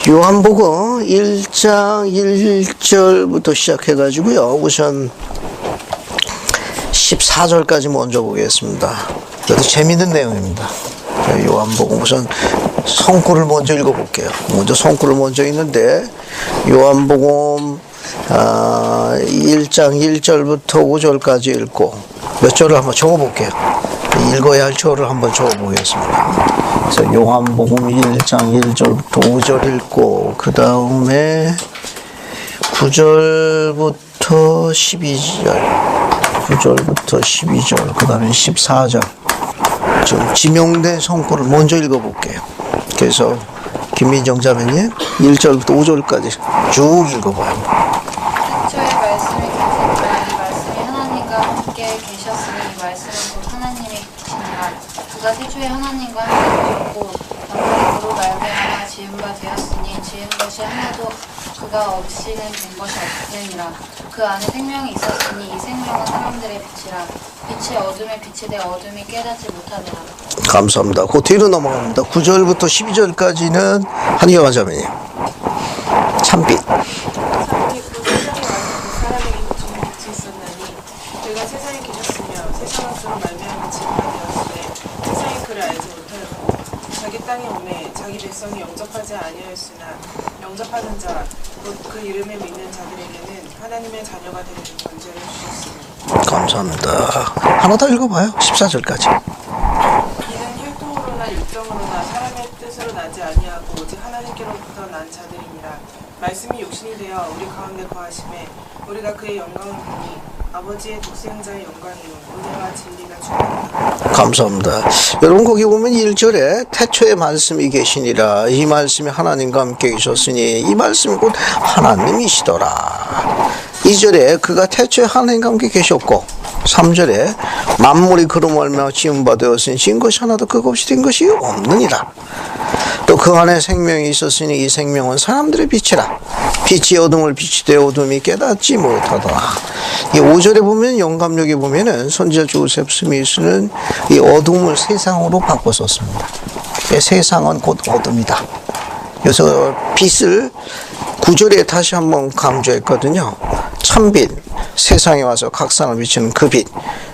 요한복음 1장 1절부터 시작해가지고요. 우선 14절까지 먼저 보겠습니다. 그래도 재밌는 내용입니다. 요한복음 우선 성구를 먼저 읽어볼게요. 먼저 성구를 먼저 읽는데 요한복음 1장 1절부터 5절까지 읽고 몇 절을 한번 적어볼게요. 읽어야 할 절을 한번 적어보겠습니다. 그래서 요한복음 1장 1절부터 5절 읽고 그 다음에 9절부터 12절 9절부터 12절 그 다음에 14절 지금 지명된 성구를 먼저 읽어볼게요. 그래서 김민정 자매님 1절부터 5절까지 쭉 읽어봐요. 태초에 말씀이 계시니라 이 말씀이 하나님과 함께 계셨으니 이 말씀은 곧 하나님이 계시니라. 그가 태초에 하나님과 함께 계셨고 만물이 그로 말미암아 지은 바 되었으니 지은 것이 하나도 그가 없이는 된 것이 없느니라. 그 안에 생명이 있었으니 이 생명은 사람들의 빛이라. 빛이 어둠에 빛이 되어 어둠이 깨닫지 못하더라. 감사합니다. 그 뒤로 넘어갑니다. 9절부터 12절까지는 한의원 자매님. 참빛. 사람이 그 세상에 와서 그 사람에게 비추는 빛이 있었나니 그가 세상에 계셨으며 세상은 그로 말미암아 지은 바 되었으되 세상이 그를 알지 못하였고 자기 땅에 오매 자기 백성이 영접하지 아니하였으나 영접하는 자 곧 그 이름에 믿는 자들에게는 하나님의 자녀가 되는 권세를 주셨습니다. 감사합니다. 하나 더 읽어봐요. 14절까지. 이는 혈통으로나 육정으로나 사람의 뜻으로 나지 아니하고 오직 하나님께로부터 난 자들이니라. 말씀이 육신이 되어 우리 가운데 거하심에 우리가 그의 영광을 보니 아버지의 독생자의 영광이요 은혜와 진리가 충만하다. 감사합니다. 여러분 거기 보면 1절에 태초에 말씀이 계시니라 이 말씀이 하나님과 함께 계셨으니 이 말씀이 곧 하나님이시더라. 2절에 그가 태초에 하나님과 함께 계셨고 3절에 만물이 그로 말미암아 지은 바 되었으니 지은 것이 하나도 그것 없이 된 것이 없느니라. 또 그 안에 생명이 있었으니 이 생명은 사람들의 빛이라. 빛이 어둠을 빛이 되어 어둠이 깨닫지 못하더라. 이 5절에 보면 영감력에 보면은 선지자 조셉 스미스는 이 어둠을 세상으로 바꿨었습니다. 세상은 곧 어둠이다. 그래서 빛을 9절에 다시 한번 강조했거든요. 참빛, 세상에 와서 각산을 비치는 그 빛.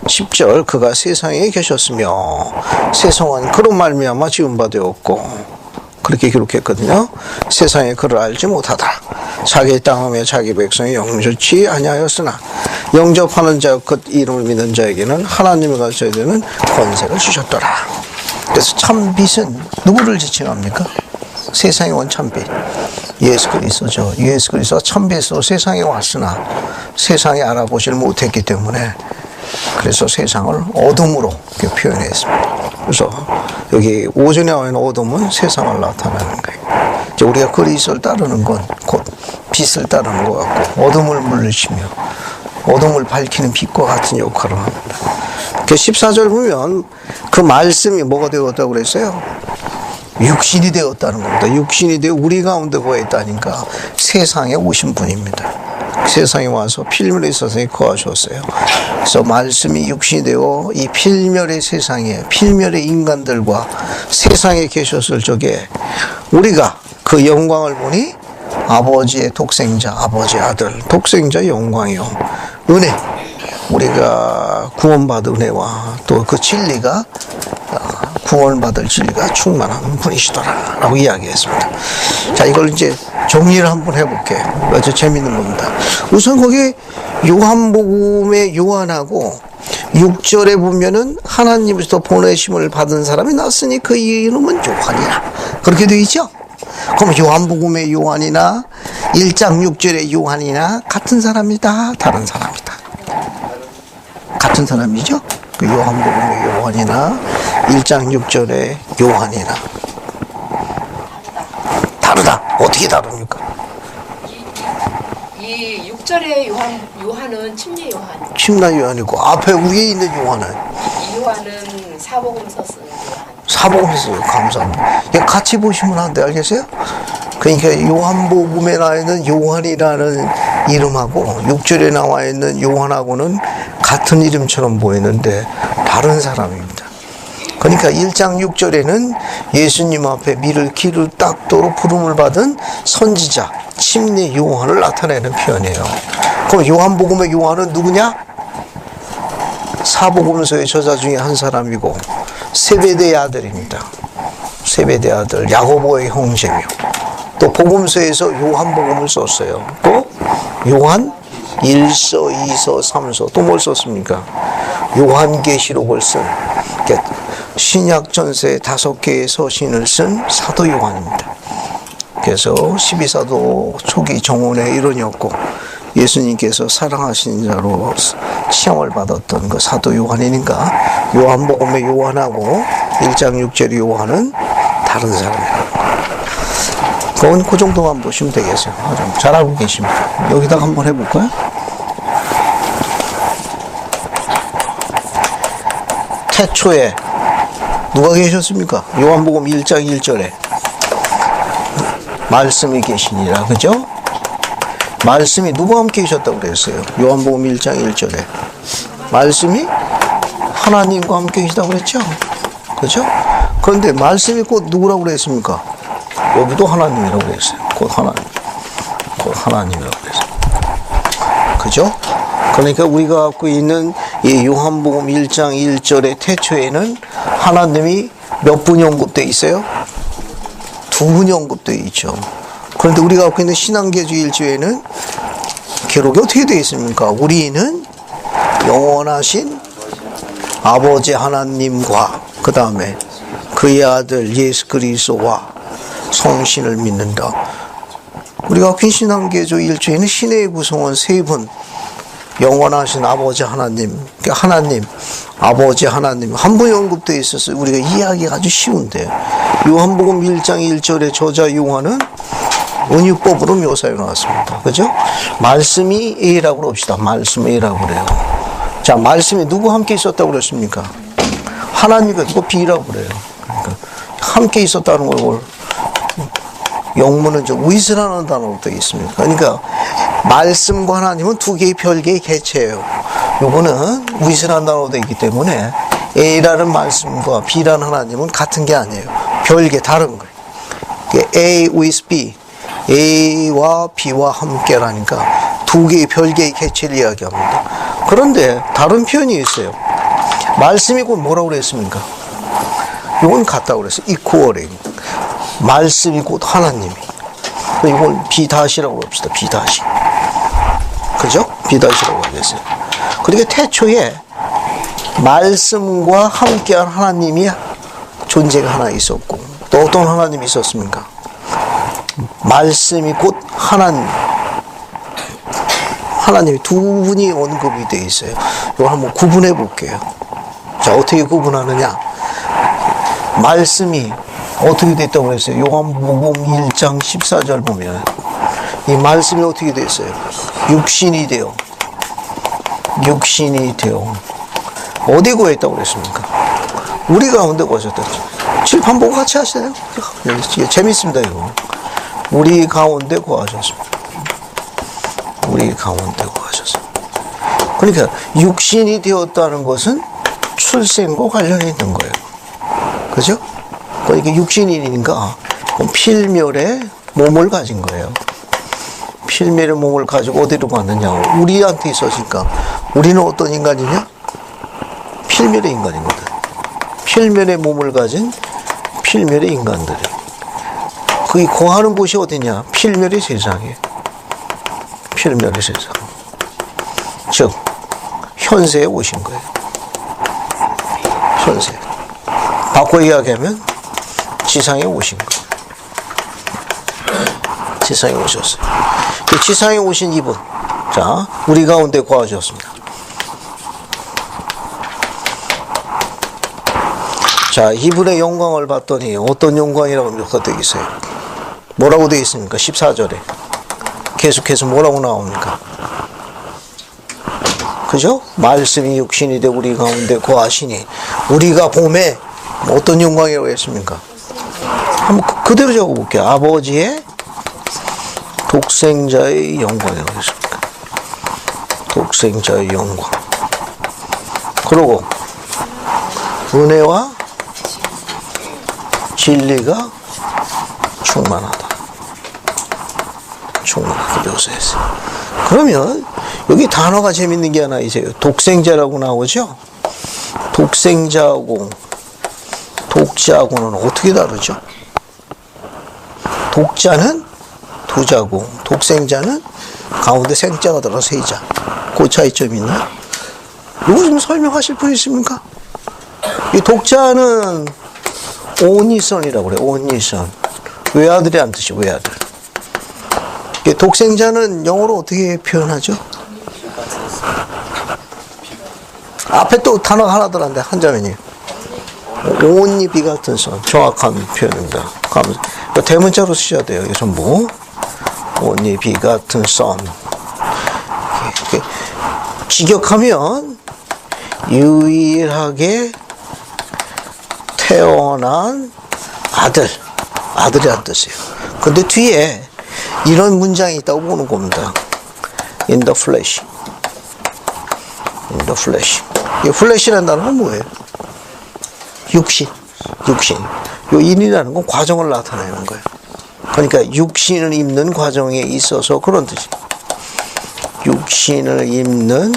10절 그가 세상에 계셨으며 세상은 그로 말미암아 지은 바 되었고 그렇게 기록했거든요. 세상에 그를 알지 못하더라. 자기 땅에 자기 백성이 영접치 아니하였으나 영접하는 자 그 이름을 믿는 자에게는 하나님이 가져야 되는 권세를 주셨더라. 그래서 참빛은 누구를 지칭합니까? 세상에 온 참빛 예수 그리스도죠. 예수 그리스도가 참빛으로 세상에 왔으나 세상에 알아보질 못했기 때문에 그래서 세상을 어둠으로 이렇게 표현했습니다. 그래서 여기 오전에 나와 있는 어둠은 세상을 나타내는 거예요. 이제 우리가 그리스도를 따르는 건 곧 빛을 따르는 것 같고 어둠을 물리치며 어둠을 밝히는 빛과 같은 역할을 합니다. 그 14절 보면 그 말씀이 뭐가 되었다고 그랬어요? 육신이 되었다는 겁니다. 육신이 되어 우리 가운데 거했다니까 세상에 오신 분입니다. 세상에 와서 필멸의 세상에 거하셨어요. 그래서 말씀이 육신이 되어 이 필멸의 세상에 필멸의 인간들과 세상에 계셨을 적에 우리가 그 영광을 보니 아버지의 독생자 아버지의 아들 독생자 영광이요 은혜 우리가 구원받은 은혜와 또 그 진리가 구원받을 진리가 충만한 분이시더라 라고 이야기했습니다. 자, 이걸 이제 정리를 한번 해볼게요. 아주 재밌는 겁니다. 우선 거기 요한복음의 요한하고 6절에 보면은 하나님께서 보내심을 받은 사람이 났으니 그 이름은 요한이라 그렇게 되어 있죠. 그럼 요한복음의 요한이나 1장 6절의 요한이나 같은 사람이다 다른 사람이다. 같은 사람이죠. 그 요한복음의 요한이나 1장 6절의 요한이나 다르다. 어떻게 다릅니까? 이 6절의 요한은 침례 요한. 침례 요한이고 앞에 위에 있는 요한은 이 요한은 사복음서 쓰는 요한. 사복음서 감사합니다. 같이 보시면 안 돼 알겠어요? 그러니까 요한복음에 나와 있는 요한이라는 이름하고 6절에 나와 있는 요한하고는 같은 이름처럼 보이는데 다른 사람입니다. 그러니까 1장 6절에는 예수님 앞에 미를 길을 닦도록 부름을 받은 선지자 침례 요한을 나타내는 표현이에요. 그럼 요한복음의 요한은 누구냐? 사복음서의 저자 중에 한 사람이고 세베대의 아들입니다. 세베대의 아들 야고보의 형제며 또 복음서에서 요한복음을 썼어요. 또 요한 1서, 2서, 3서 또 뭘 썼습니까? 요한계시록을 쓴 신약 전체 5개의 서신을 쓴 사도 요한입니다. 그래서 12사도 초기 정원의 일원이었고 예수님께서 사랑하신 자로 칭함을 받았던 그 사도 요한이니까 요한복음의 요한하고 1장 6절의 요한은 다른 사람이라고. 그건 그 정도만 보시면 되겠어요. 잘 알고 계십니다. 여기다가 한번 해볼까요? 태초에 누가 계셨습니까? 요한복음 1장 1절에 말씀이 계시니라. 그죠? 말씀이 누구와 함께 계셨다고 그랬어요? 요한복음 1장 1절에 말씀이 하나님과 함께 계시다고 그랬죠? 그죠? 그런데 말씀이 곧 누구라고 그랬습니까? 여기도 하나님이라고 그랬어요. 곧 하나님이라고 그랬어요. 그죠? 그러니까 우리가 갖고 있는 이 요한복음 1장 1절의 태초에는 하나님이 몇 분이 언급되어 있어요? 2분이 언급되어 있죠. 그런데 우리가 갖고 있는 신앙계주 1주에는 기록이 어떻게 되어 있습니까? 우리는 영원하신 아버지 하나님과 그 다음에 그의 아들 예수 그리스도와 성신을 믿는다. 우리가 갖고 있는 신앙계주 1주에는 신의 구성원 3분 영원하신 아버지 하나님, 그러니까 하나님, 아버지 하나님 한 분이 언급되어 있어서 우리가 이해하기가 아주 쉬운데 요한복음 1장 1절의 저자 요한은 은유법으로 묘사해 나왔습니다. 그죠? 말씀이 A라고 합시다. 말씀 A라고 그래요. 자, 말씀이 누구 함께 있었다고 그랬습니까? 하나님과 누구 B라고 그래요. 그러니까 함께 있었다는 걸 영문은 좀 위스라는 단어로 되어 있습니다. 그러니까 말씀과 하나님은 2개의 별개의 개체예요. 요거는 위스라는 단어로 되어 있기 때문에 A라는 말씀과 B라는 하나님은 같은 게 아니에요. 별개 다른 거예요. A with B, A와 B와 함께라니까 2개의 별개의 개체를 이야기합니다. 그런데 다른 표현이 있어요. 말씀이 곧 뭐라고 그랬습니까? 이건 같다고 그랬어요. equaling. 말씀이 곧 하나님이. 이건 B-라고 합시다. B-. 그죠? B-라고 하겠어요. 그러니까 태초에 말씀과 함께한 하나님이 존재가 하나 있었고 또 어떤 하나님이 있었습니까? 말씀이 곧 하나님이 2분이 언급이 되어 있어요. 이걸 한번 구분해 볼게요. 자, 어떻게 구분하느냐? 말씀이 어떻게 됐다고 그랬어요? 요한복음 1장 14절 보면 이 말씀이 어떻게 됐어요? 육신이 되어 어디 거했다고 그랬습니까? 우리 가운데 거하셨다. 칠판 보고 같이 하시나요? 재밌습니다 이거. 우리 가운데 거하셨습니다. 우리 가운데 거하셨습니다. 그러니까 육신이 되었다는 것은 출생과 관련이 있는 거예요. 그죠? 그러니까 육신이니까 필멸의 몸을 가진 거예요. 필멸의 몸을 가지고 어디로 갔느냐? 우리한테 있었으니까 우리는 어떤 인간이냐? 필멸의 인간이거든. 필멸의 몸을 가진 필멸의 인간들이. 그게 거하는 곳이 어디냐? 필멸의 세상이에요. 필멸의 세상. 즉 현세에 오신 거예요. 현세. 바꿔 이야기하면 지상에 오신 거예요. 지상에 오셨어요. 그 지상에 오신 이분, 자, 우리 가운데 거하셨습니다. 자, 이분의 영광을 봤더니 어떤 영광이라고 묘사되어 있어요? 뭐라고 되어 있습니까? 14절에 계속해서 뭐라고 나옵니까? 그죠? 말씀이 육신이 되어 우리 가운데 거하시니 우리가 봄에 어떤 영광이라고 했습니까? 한번 그대로 적어볼게요. 아버지의 독생자의 영광이라고 했습니까? 독생자의 영광. 그리고 은혜와 진리가 충만하다. 충만하게 묘사했어요. 그러면 여기 단어가 재밌는 게 하나 있어요. 독생자라고 나오죠? 독생자하고 독자하고는 어떻게 다르죠? 독자는 두자고 독생자는 가운데 생자가 들어 세자. 그 차이점이 있나요? 이거 좀 설명하실 분 있습니까? 이 독자는 온니선이라고 그래요. 온니선. 외아들이란 뜻이 외아들. 독생자는 영어로 어떻게 표현하죠? 앞에 또 단어가 하나 들었는데 한자면이 온니 비같은 선. 정확한 표현입니다. 대문자로 쓰셔야 돼요. 이게 전부 온니 비같은 선. 직역하면 유일하게 태어난 아들이란 뜻이에요. 근데 뒤에 이런 문장이 있다고 보는 겁니다. In the flesh. In the flesh. 이 flesh라는 단어는 뭐예요? 육신. 요 인이라는 건 과정을 나타내는 거예요. 그러니까 육신을 입는 과정에 있어서 그런 뜻이에요. 육신을 입는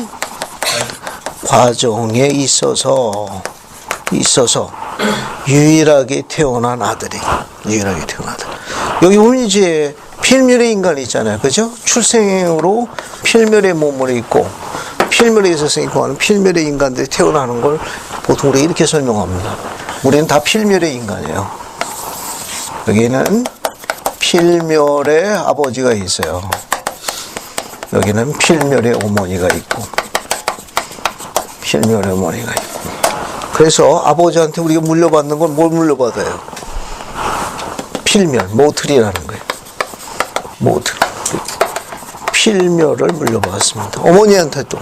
과정에 있어서 유일하게 태어난 아들이 유일하게 태어난 아들. 여기 보면 이제 필멸의 인간이 있잖아요. 그죠? 출생으로 필멸의 몸을 입고 필멸에서 생겨나는 필멸의 인간들이 태어나는 걸 보통 우리가 이렇게 설명합니다. 우리는 다 필멸의 인간이에요. 여기는 필멸의 아버지가 있어요. 여기는 필멸의 어머니가 있고 필멸의 어머니가 있고. 그래서 아버지한테 우리가 물려받는 건 뭘 물려받아요? 필멸, 모틀이라는 거예요. 모틀. 필멸을 물려받았습니다. 어머니한테도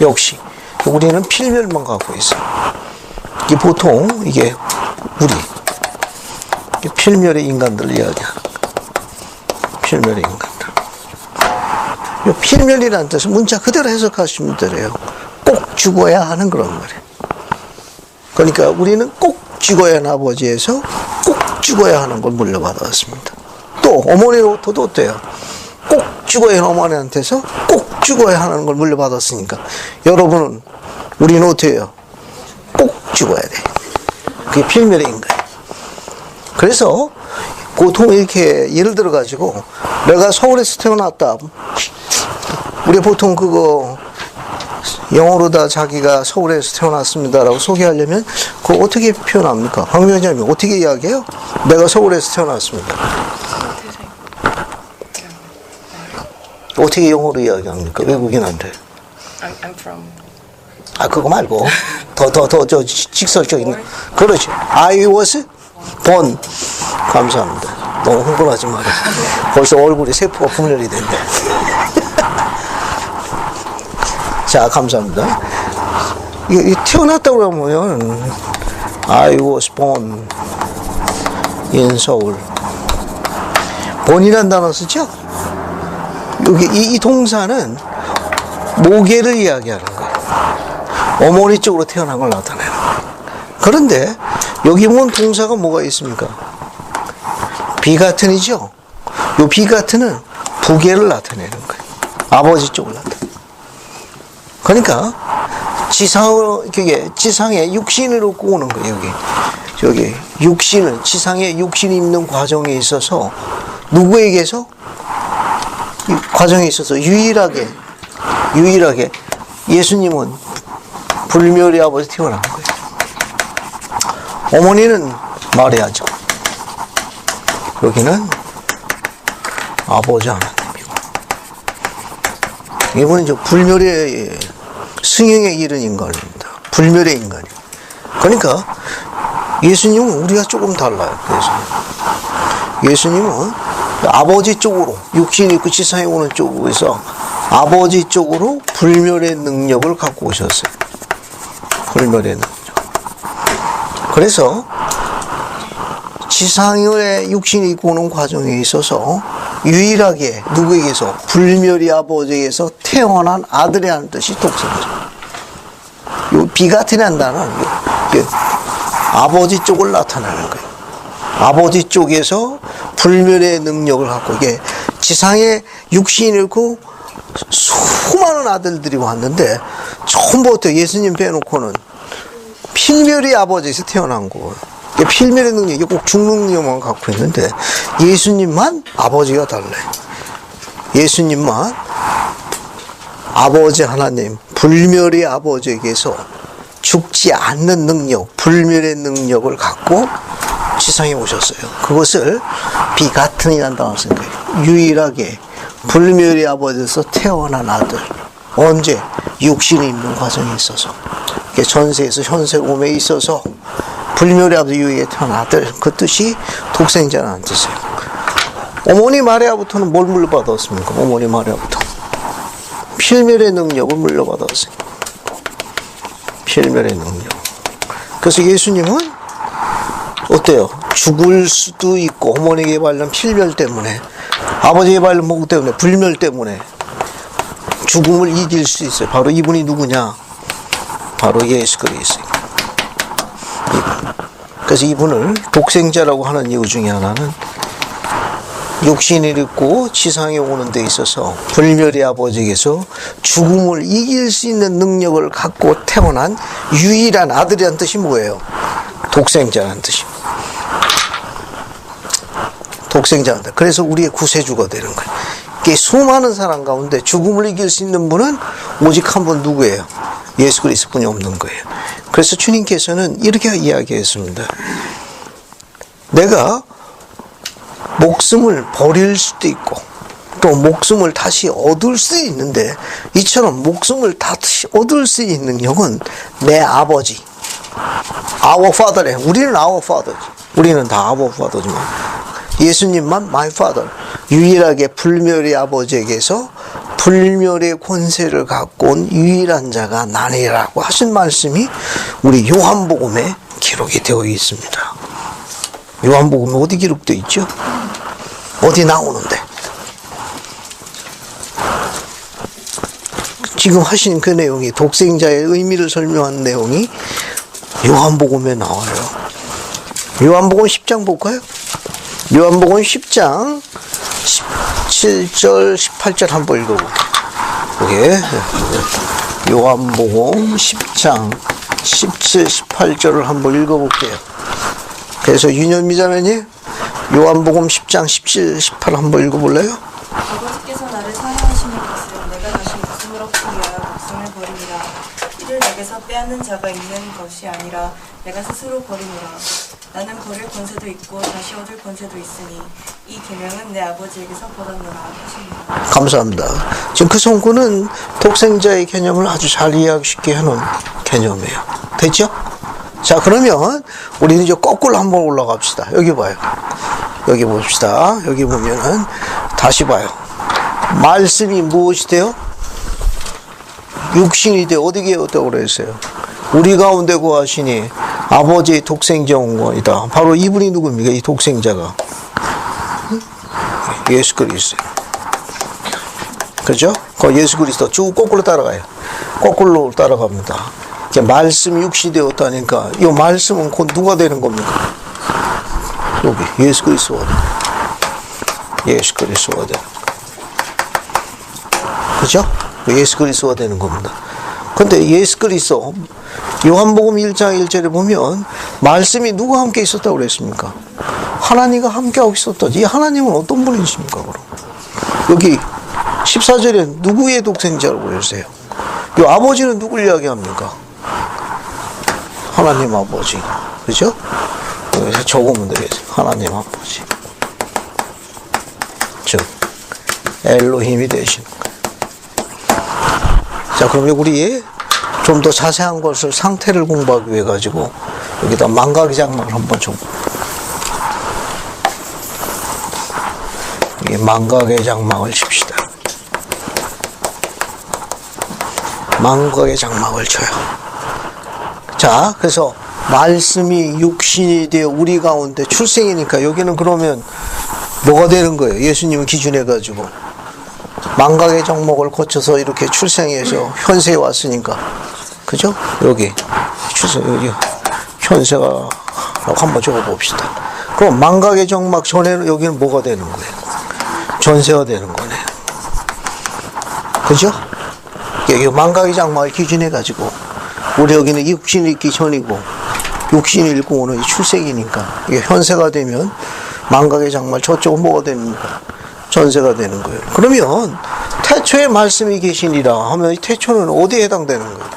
역시 우리는 필멸만 갖고 있어요. 이게 보통 이게 필멸의 인간들을 이야기하는 거예요. 필멸의 인간들. 이 필멸이라는 뜻은 문자 그대로 해석하시면 돼요. 꼭 죽어야 하는 그런 말이에요. 그러니까 우리는 꼭 죽어야 하는 아버지에서 꼭 죽어야 하는 걸 물려받았습니다. 또 어머니로부터도 어때요? 꼭 죽어야 하는 어머니한테서 꼭 죽어야 하는 걸 물려받았으니까 여러분은 우리는 어떻게 해요? 꼭 죽어야 돼. 그게 필멸의 인간이에요. 그래서 보통 이렇게 예를 들어 가지고 내가 서울에서 태어났다. 우리 보통 그거 영어로 다 자기가 서울에서 태어났습니다라고 소개하려면 그거 어떻게 표현합니까? 박 위원장님 어떻게 이야기해요? 내가 서울에서 태어났습니다. 어떻게 영어로 이야기합니까? 외국인한테. I'm from. 그거 말고 더 직설적인. 그렇죠. I was born. 감사합니다. 너무 흥분하지 말아요. 벌써 얼굴에 세포가 분열이 된다. 자, 감사합니다. 태어났다고 그러면 I was born in Seoul. born이라는 단어 쓰죠? 여기 이 동사는 모계를 이야기하는 거예요. 어머니 쪽으로 태어난 걸 나타내는 거예요. 그런데 여기 보면 동사가 뭐가 있습니까? 비가튼이죠? 이 비가튼은 부계를 나타내는 거예요. 아버지 쪽을 나타내는 거예요. 그러니까 지상에 육신을 얻고 오는 거예요. 여기 육신을 지상에 육신이 있는 과정에 있어서 누구에게서 이 과정에 있어서 유일하게 예수님은 불멸의 아버지 태어난 거예요. 어머니는 마리아죠. 여기는 아버지 하나님이고 이분은 이제 불멸의 승형에 이른 인간입니다. 불멸의 인간이에요. 그러니까 예수님은 우리가 조금 달라요. 예수님은 아버지 쪽으로 육신이 있고 지상에 오는 쪽에서 아버지 쪽으로 불멸의 능력을 갖고 오셨어요. 불멸의 능력. 그래서 지상에 육신이 있고 오는 과정에 있어서 유일하게 누구에게서 불멸의 아버지에게서 태어난 아들이라는 뜻이 독생자. 요 비가튼이라는 단어는 아버지 쪽을 나타내는 거예요. 아버지 쪽에서 불멸의 능력을 갖고 이게 지상에 육신이 있고 수많은 아들들이 왔는데 처음부터 예수님 빼놓고는 필멸의 아버지에서 태어난 거예요. 필멸의 능력이 꼭 죽는 능력만 갖고 있는데 예수님만 아버지가 달라요. 예수님만 아버지 하나님 불멸의 아버지에게서 죽지 않는 능력, 불멸의 능력을 갖고 지상에 오셨어요. 그것을 비가튼이라는 단어를 쓴 거예요. 유일하게 불멸의 아버지에서 태어난 아들. 언제? 육신이 있는 과정에 있어서. 전세에서 현세 오매에 있어서 불멸의 아버지 유일하게 태어난 아들. 그 뜻이 독생자라는 뜻이에요. 어머니 마리아부터는 뭘 물려받았습니까? 어머니 마리아부터. 필멸의 능력을 물려받았어요. 필멸의 능력. 그래서 예수님은 어때요? 죽을 수도 있고 어머니에게 발른 필멸 때문에 아버지에게 발른 목 때문에 불멸 때문에 죽음을 이길 수 있어요. 바로 이분이 누구냐? 바로 예수 그리스도. 그래서 이분을 독생자라고 하는 이유 중에 하나는 육신이 있고 지상에 오는 데 있어서 불멸의 아버지에게서 죽음을 이길 수 있는 능력을 갖고 태어난 유일한 아들이라는 뜻이 뭐예요? 독생자라는 뜻입니다. 독생자한테. 그래서 우리의 구세주가 되는 거예요. 이게 수많은 사람 가운데 죽음을 이길 수 있는 분은 오직 한 분 누구예요? 예수 그리스도 분이 없는 거예요. 그래서 주님께서는 이렇게 이야기했습니다. 내가 목숨을 버릴 수도 있고 또 목숨을 다시 얻을 수 있는데 이처럼 목숨을 다시 얻을 수 있는 능력은 내 아버지 Our Father래. 우리는 Our Father. 우리는 다 Our Father지만 예수님만 My Father. 유일하게 불멸의 아버지에게서 불멸의 권세를 갖고 온 유일한 자가 나니라고 하신 말씀이 우리 요한복음에 기록이 되어 있습니다. 요한복음에 어디 기록되어 있죠? 어디 나오는데? 지금 하신 그 내용이 독생자의 의미를 설명한 내용이 요한복음에 나와요. 요한복음 10장 볼까요? 요한복음 10장 17절 18절 한번 읽어볼게요. 요한복음 10장 17, 18절을 한번 읽어볼게요. 그래서 윤현미 자매님 요한복음 10장 17, 18 한번 읽어볼래요? 아버지께서 나를 사랑하시는 것은 내가 다시 목숨을 얻기 위하여 목숨을 버리니라. 이를 내게서 빼앗는 자가 있는 것이 아니라 내가 스스로 버리노라. 나는 버릴 권세도 있고 다시 얻을 권세도 있으니 이 계명은 내 아버지에게서 받았노라 하십니다. 감사합니다. 지금 그 성구는 독생자의 개념을 아주 잘 이해하기 쉽게 해놓은 개념이에요. 됐죠? 자, 그러면 우리는 이제 거꾸로 한번 올라갑시다. 여기 봐요. 여기 봅시다. 여기 보면은 다시 봐요. 말씀이 무엇이 돼요? 육신이 돼. 어디에 어다고 그랬어요? 우리 가운데 거하시니 아버지의 독생자 원이다. 바로 이분이 누굽니까? 이 독생자가 예수 그리스도. 그렇죠? 그 예수 그리스도 쭉 거꾸로 따라가요. 거꾸로 따라갑니다. 말씀이 육신이 되었다니까 이 말씀은 곧 누가 되는 겁니까? 여기 예수 그리스도가 되는 거예요. 예수 그리스도가 되는 거예요. 그렇죠? 예수 그리스도가 되는 겁니다. 근데 예수 그리스도 요한복음 1장 1절에 보면 말씀이 누가 함께 있었다고 그랬습니까? 하나님과 함께하고 있었다. 이 하나님은 어떤 분이십니까? 그럼 여기 14절에 누구의 독생자라고 그랬어요? 이 아버지는 누굴 이야기합니까? 하나님 아버지. 그죠? 여기서 적으면 되겠어요. 하나님 아버지. 즉 엘로힘이 되시는 거예요. 자, 그럼 우리 좀 더 자세한 것을 상태를 공부하기 위해 가지고 여기다 망각의 장막을 한번 좀. 여기 망각의 장막을 칩시다. 망각의 장막을 쳐요. 자, 그래서 말씀이 육신이 되어 우리 가운데 출생이니까 여기는 그러면 뭐가 되는 거예요? 예수님을 기준해 가지고 망각의 장막을 거쳐서 이렇게 출생해서 현세에 왔으니까, 그죠? 여기 출생 여기 현세가 한번 적어 봅시다. 그럼 망각의 정막 전에는 여기는 뭐가 되는 거예요? 전세가 되는 거네. 그죠? 여기 망각의 장막을 기준해가지고 우리 여기는 육신이 있기 전이고 육신이 있고 오는 출생이니까 이게 현세가 되면 망각의 장막 저쪽은 뭐가 됩니까? 전세가 되는 거예요. 그러면 태초에 말씀이 계시니라 하면 이 태초는 어디에 해당되는 거예요?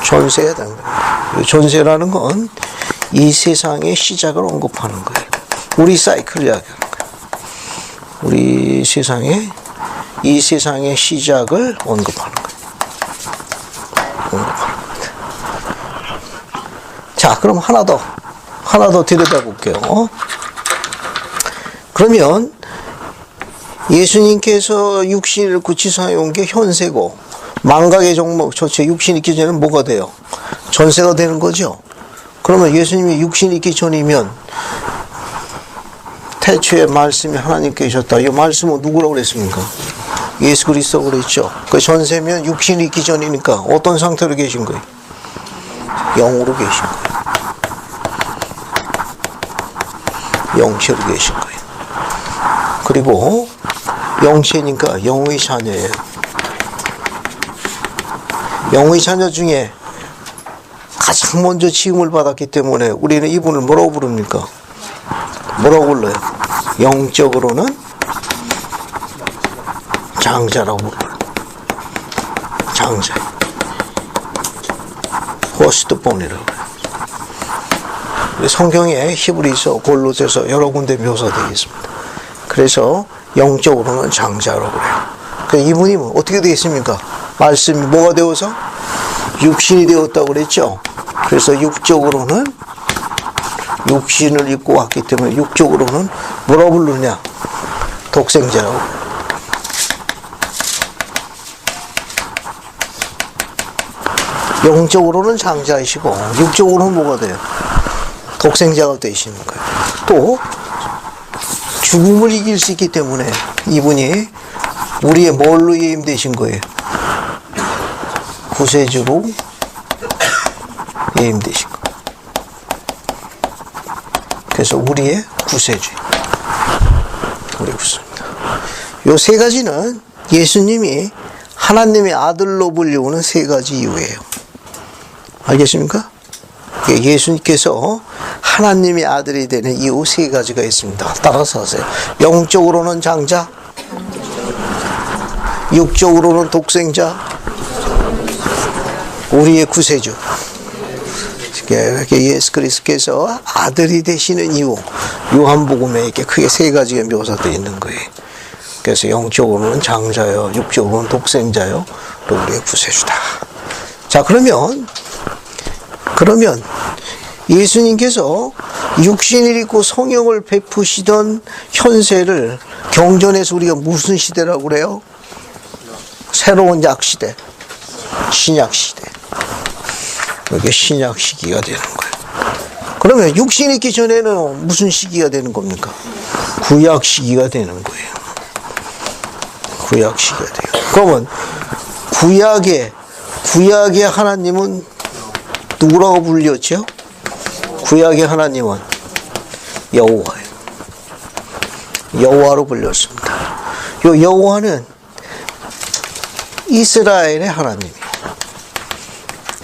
전세에 해당되는 거예요. 전세라는 건 이 세상의 시작을 언급하는 거예요. 우리 사이클을 이야기하는 거예요. 우리 세상의 이 세상의 시작을 언급하는 거예요. 언급하는 겁니다. 자, 그럼 하나 더 들여다볼게요. 그러면 예수님께서 육신을 구치사해 온 게 현세고 망각의 종목 전체 육신 있기 전에는 뭐가 돼요? 전세가 되는 거죠. 그러면 예수님이 육신 있기 전이면 태초에 말씀이 하나님께 계셨다. 이 말씀은 누구라고 그랬습니까? 예수 그리스도라고 그랬죠. 그 전세면 육신이 있기 전이니까 어떤 상태로 계신 거예요? 영으로 계신 거예요. 영체로 계신 거예요. 그리고 영체니까 영의 자녀예요. 영의 자녀 중에 가장 먼저 지음을 받았기 때문에 우리는 이분을 뭐라고 부릅니까? 뭐라고 불러요? 영적으로는 장자라고 불러요. 장자. 퍼스트본이라고 해요. 성경에 히브리서, 골로새서 여러 군데 묘사되어 있습니다. 그래서 영적으로는 장자라고 그래요. 그러니까 이분이 어떻게 되어 있습니까? 말씀이 뭐가 되어서? 육신이 되었다고 그랬죠? 그래서 육적으로는 육신을 입고 왔기 때문에 육적으로는 뭐라고 부르냐? 독생자라고. 영적으로는 장자이시고 육적으로는 뭐가 돼요? 독생자가 되시는 거예요. 또 죽음을 이길 수 있기 때문에 이분이 우리의 뭘로 예임되신 거예요? 구세주로 예임되신 거예요. 그래서 우리의 구세주예요. 우리 구세입니다. 요 세 가지는 예수님이 하나님의 아들로 불리우는 세 가지 이유예요. 알겠습니까? 예수님께서 하나님의 아들이 되는 이유 세 가지가 있습니다. 따라서 하세요. 영적으로는 장자, 육적으로는 독생자, 우리의 구세주. 예수 그리스도께서 아들이 되시는 이유, 요한복음에 이렇게 크게 세 가지가 묘사되어 있는 거예요. 그래서 영적으로는 장자요, 육적으로는 독생자요, 또 우리의 구세주다. 자, 그러면 예수님께서 육신을 입고 성령을 베푸시던 현세를 경전에서 우리가 무슨 시대라고 그래요? 새로운 약시대, 신약시대. 이게 신약 시기가 되는 거예요. 그러면 육신이 있기 전에는 무슨 시기가 되는 겁니까? 구약 시기가 되는 거예요. 구약 시기가 돼요. 그러면 구약의 하나님은 누구라고 불렸죠? 구약의 하나님은 여호와예요. 여호와로 불렸습니다. 이 여호와는 이스라엘의 하나님이에요.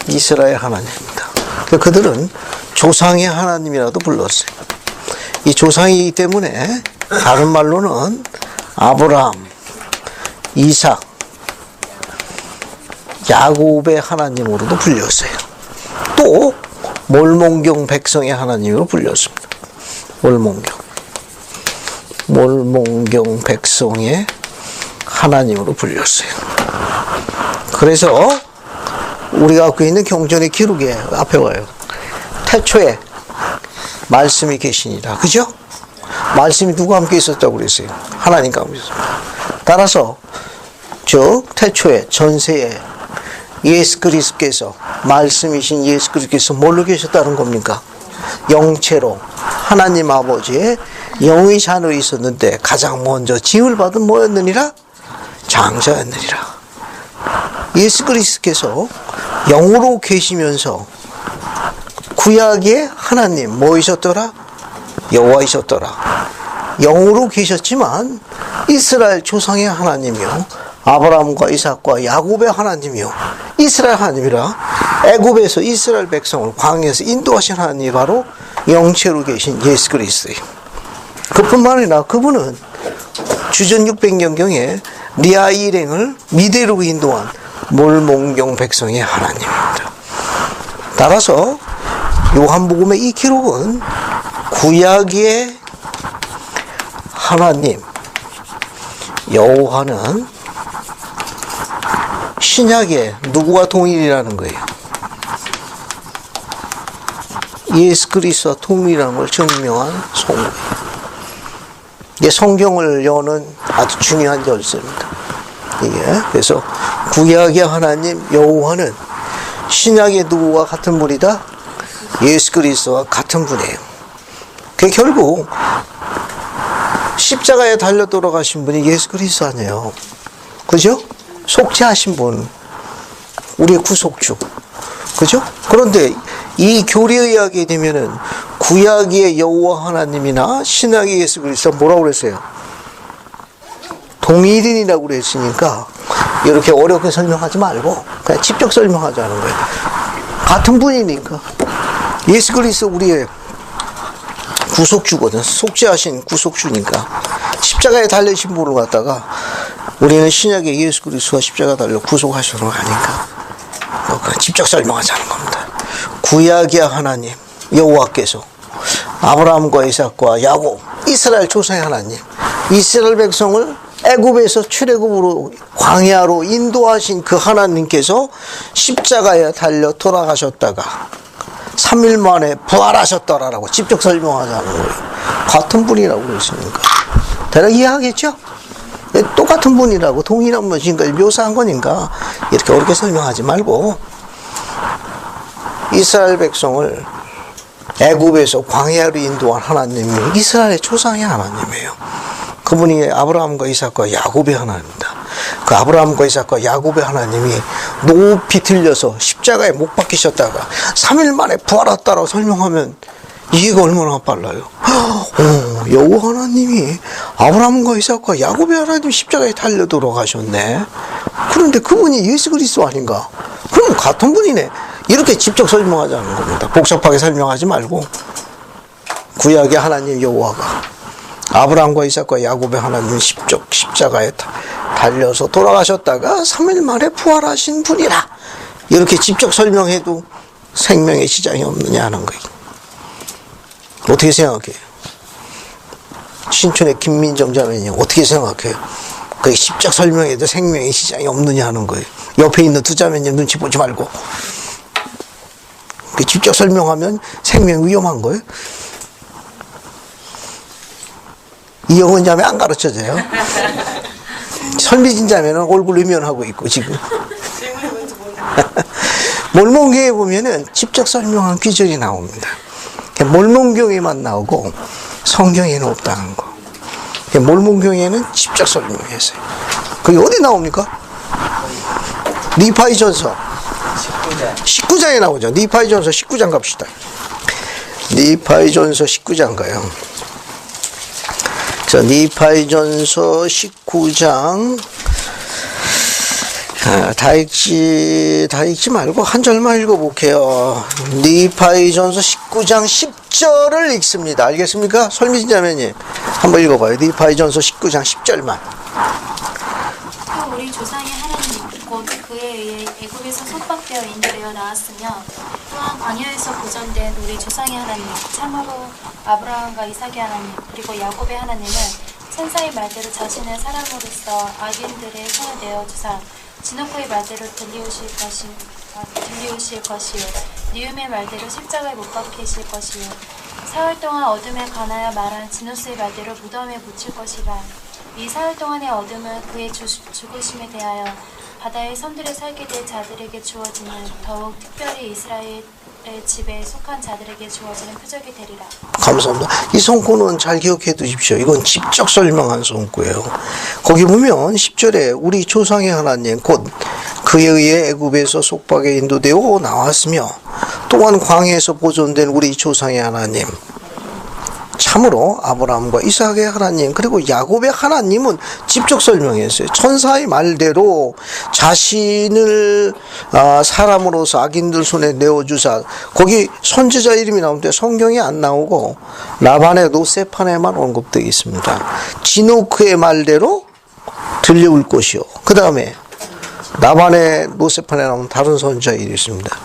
이스라엘 하나님입니다. 그들은 조상의 하나님이라도 불렀어요. 이 조상이기 때문에 다른 말로는 아브라함, 이삭, 야곱의 하나님으로도 불렸어요. 또 몰몬경 백성의 하나님으로 불렸습니다. 몰몬경 백성의 하나님으로 불렸어요. 그래서 우리가 갖고 있는 경전의 기록에 앞에 와요. 태초에 말씀이 계시니라. 그죠? 말씀이 누구와 함께 있었다고 그랬어요? 하나님과 함께 있었습니다. 따라서 즉 태초에 전세에 예수 그리스도께서 말씀이신 예수 그리스도께서 뭘로 계셨다는 겁니까? 영체로 하나님 아버지의 영의 자녀로 있었는데 가장 먼저 지음을 받은 뭐였느니라? 장자였느니라. 예수 그리스도께서 영으로 계시면서 구약의 하나님 뭐이셨더라? 여호와이셨더라. 영으로 계셨지만 이스라엘 조상의 하나님이요 아브라함과 이삭과 야곱의 하나님이요 이스라엘 하나님이라 애굽에서 이스라엘 백성을 광야에서 인도하신 하나님이 바로 영체로 계신 예수 그리스도예요. 그뿐만 아니라 그분은 주전 600년경에 리아 일행을 미대로 인도한 몰몬경 백성의 하나님입니다. 따라서 요한복음의 이 기록은 구약의 하나님 여호와는 신약의 누구와 동일이라는 거예요. 예수 그리스도와 동일한 걸 증명한 성경이에요. 이게 성경을 여는 아주 중요한 열쇠입니다. 이게 그래서 구약의 하나님 여호와는 신약의 누구와 같은 분이다? 예수 그리스도와 같은 분이에요. 그 결국 십자가에 달려 돌아가신 분이 예수 그리스도 아니에요. 그죠? 속죄하신 분, 우리의 구속주. 그죠? 그런데 이 교리에 의하게 되면은 구약의 여호와 하나님이나 신약의 예수 그리스도 뭐라고 그랬어요? 동일인이라고 그랬으니까 이렇게 어렵게 설명하지 말고 그냥 직접 설명하자는 거예요. 같은 분이니까. 예수 그리스도 우리의 구속주거든. 속죄하신 구속주니까. 십자가에 달리신 분을 갖다가 우리는 신약의 예수 그리스도가 십자가 달려 구속하시는 거 아닌가. 직접 설명하자는 겁니다. 구약의 하나님 여호와께서 아브라함과 이삭과 야곱 이스라엘 조상의 하나님 이스라엘 백성을 애굽에서 출애굽으로 광야로 인도하신 그 하나님께서 십자가에 달려 돌아가셨다가 3일 만에 부활하셨더라라고 직접 설명하자는 거예요. 같은 분이라고 그랬으니까. 대략 이해하겠죠? 똑같은 분이라고 동일한 분인가 묘사한 거니까 이렇게 어렵게 설명하지 말고 이스라엘 백성을 애굽에서 광야로 인도한 하나님이 이스라엘의 조상의 하나님이에요. 그분이 아브라함과 이삭과 야곱의 하나님입니다. 그 아브라함과 이삭과 야곱의 하나님이 높이 들려서 십자가에 못 박히셨다가 3일 만에 부활했다라고 설명하면 이해가 얼마나 빨라요. 여호와 하나님이 아브라함과 이삭과 야곱의 하나님 십자가에 달려 돌아가셨네. 그런데 그분이 예수 그리스도 아닌가? 그럼 같은 분이네. 이렇게 직접 설명하자는 겁니다. 복잡하게 설명하지 말고 구약의 하나님 여호와가 아브라함과 이삭과 야곱의 하나님 십자가에 달려서 돌아가셨다가 3일 만에 부활하신 분이라. 이렇게 직접 설명해도 생명의 시장이 없느냐 하는 거예요. 어떻게 생각해요? 신촌의 김민정 자매님 어떻게 생각해요? 그 십작 설명해도 생명의 시장이 없느냐 하는 거예요. 옆에 있는 두 자매님 눈치 보지 말고 그 직접 설명하면 생명 위험한 거예요. 이영원 자매 안 가르쳐져요. 설미진 자매는 얼굴 외면하고 있고 지금. 몰몬교회 보면은 직접 설명한 귀절이 나옵니다. 몰몬교회만 나오고 성경에는 없다는 거. 몰몬교회는 직접 설명했어요. 그게 어디 나옵니까? 니파이전서 19장에 나오죠. 니파이전서 19장 갑시다. 니파이전서 19장 가요. 자, 니파이전서 19장 다 읽지 말고 한 절만 읽어볼게요. 니파이전서 19장 10절을 읽습니다. 알겠습니까? 설미진 자매님 한번 읽어봐요. 니파이전서 19장 10절만. 또 우리 조상의 하나님 곧 그에 의해 애굽에서 속박되어 인도되어 나왔으며 또한 광야에서 보존된 우리 조상의 하나님 참으로 아브라함과 이삭의 하나님 그리고 야곱의 하나님은 천사의 말대로 자신의 사람으로서 악인들의 손을 내어주사 지노코의 말대로 들리우실 것이요 니움의 말대로 십자가에 못 박히실 것이요 사흘 동안 어둠에 관하여 말한 지노스의 말대로 무덤에 묻힐 것이라. 이 사흘 동안의 어둠은 그의 죽으심에 대하여 바다의 섬들에 살게 될 자들에게 주어지는 더욱 특별히 이스라엘의 집에 속한 자들에게 주어지는 표적이 되리라. 감사합니다. 이 성구는 잘 기억해 두십시오. 이건 직접 설명한 성구예요. 거기 보면 10절에 우리 조상의 하나님 곧 그에 의해 애굽에서 속박에 인도되어 나왔으며 또한 광야에서 보존된 우리 조상의 하나님 참으로 아브라함과 이삭의 하나님 그리고 야곱의 하나님은 직접 설명했어요. 천사의 말대로 자신을 사람으로서 악인들 손에 내어주사, 거기 선지자 이름이 나오는데 성경이 안 나오고 라반의 노세판에만 언급되어 있습니다. 지노크의 말대로 들려올 것이요. 그 다음에 라반의 노세판에 나오는 다른 선지자 이름이 있습니다.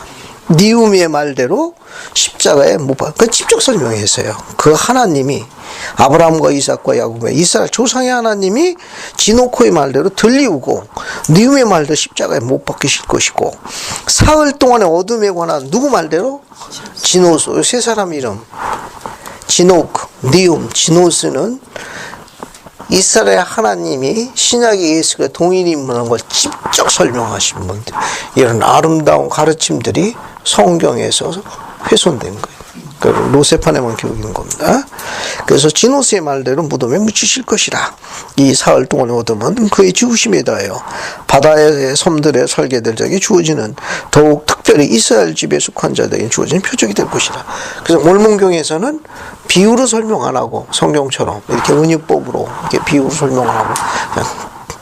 니우미의 말대로 십자가에 못 박혀. 그 직접 설명했어요. 그 하나님이 아브라함과 이삭과 야곱의 이스라엘 조상의 하나님이 지노코의 말대로 들리우고 니우미의 말대로 십자가에 못 박히실 것이고, 사흘 동안의 어둠에 관한 누구 말대로? 지노스. 세 사람 이름 지노크, 니움, 지노스는 이스라엘 하나님이 신약의 예수가 동일인물인 걸 직접 설명하신 분들. 이런 아름다운 가르침들이 성경에서 훼손된 거예요. 그러니까 로세판에만 기록인 겁니다. 그래서 지노스의 말대로 무덤에 묻히실 것이라. 이 사흘 동안의 어둠은 그의 죽으심에 대하여 바다의 섬들의 설계들에게 주어지는, 더욱 특별히 이스라엘 집에 속한 자들에게 주어지는 표적이 될 것이라. 그래서 몰몬경에서는 비유로 설명 안 하고 성경처럼 이렇게 은유법으로 이렇게 비유로 설명 안 하고 그냥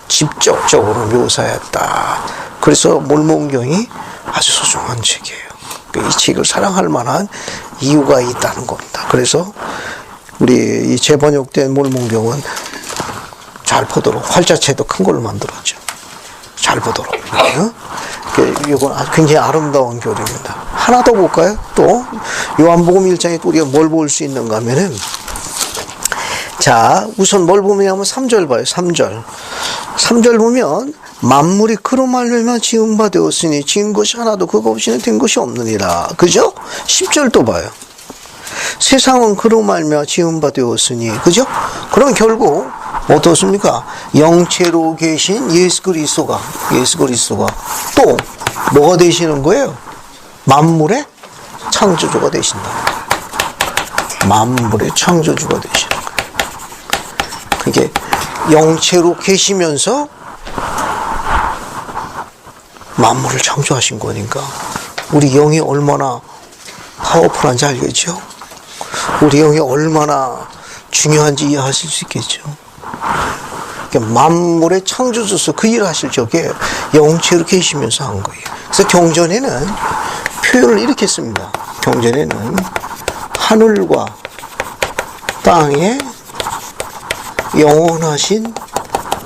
직접적으로 묘사했다. 그래서 몰몬경이 아주 소중한 책이에요. 이 책을 사랑할 만한 이유가 있다는 겁니다. 그래서 우리 이 재번역된 몰몬경은 잘 보도록, 활자체도 큰 걸로 만들었죠. 잘 보도록. 이건 굉장히 아름다운 교리입니다. 하나 더 볼까요? 또 요한복음 1장에 또 우리가 뭘 볼 수 있는가 하면은, 자, 우선 뭘 보면 3절 봐요. 3절 보면 만물이 그로 말미암아 지은 바 되었으니 지은 것이 하나도 그거 없이는 된 것이 없느니라. 그죠? 10절도 봐요. 세상은 그로 말미암아 지은 바 되었으니, 그죠? 그럼 결국 어떻습니까? 영체로 계신 예수 그리스도가 또 뭐가 되시는 거예요? 만물의 창조주가 되신다. 만물의 창조주가 되시는 거예요. 그게 영체로 계시면서 만물을 창조하신 거니까 우리 영이 얼마나 파워풀한지 알겠죠? 우리 영이 얼마나 중요한지 이해하실 수 있겠죠? 그러니까 만물의 창조주로서 그 일을 하실 적에 영체로 계시면서 한 거예요. 그래서 경전에는 표현을 이렇게 씁니다. 경전에는 하늘과 땅에 영원하신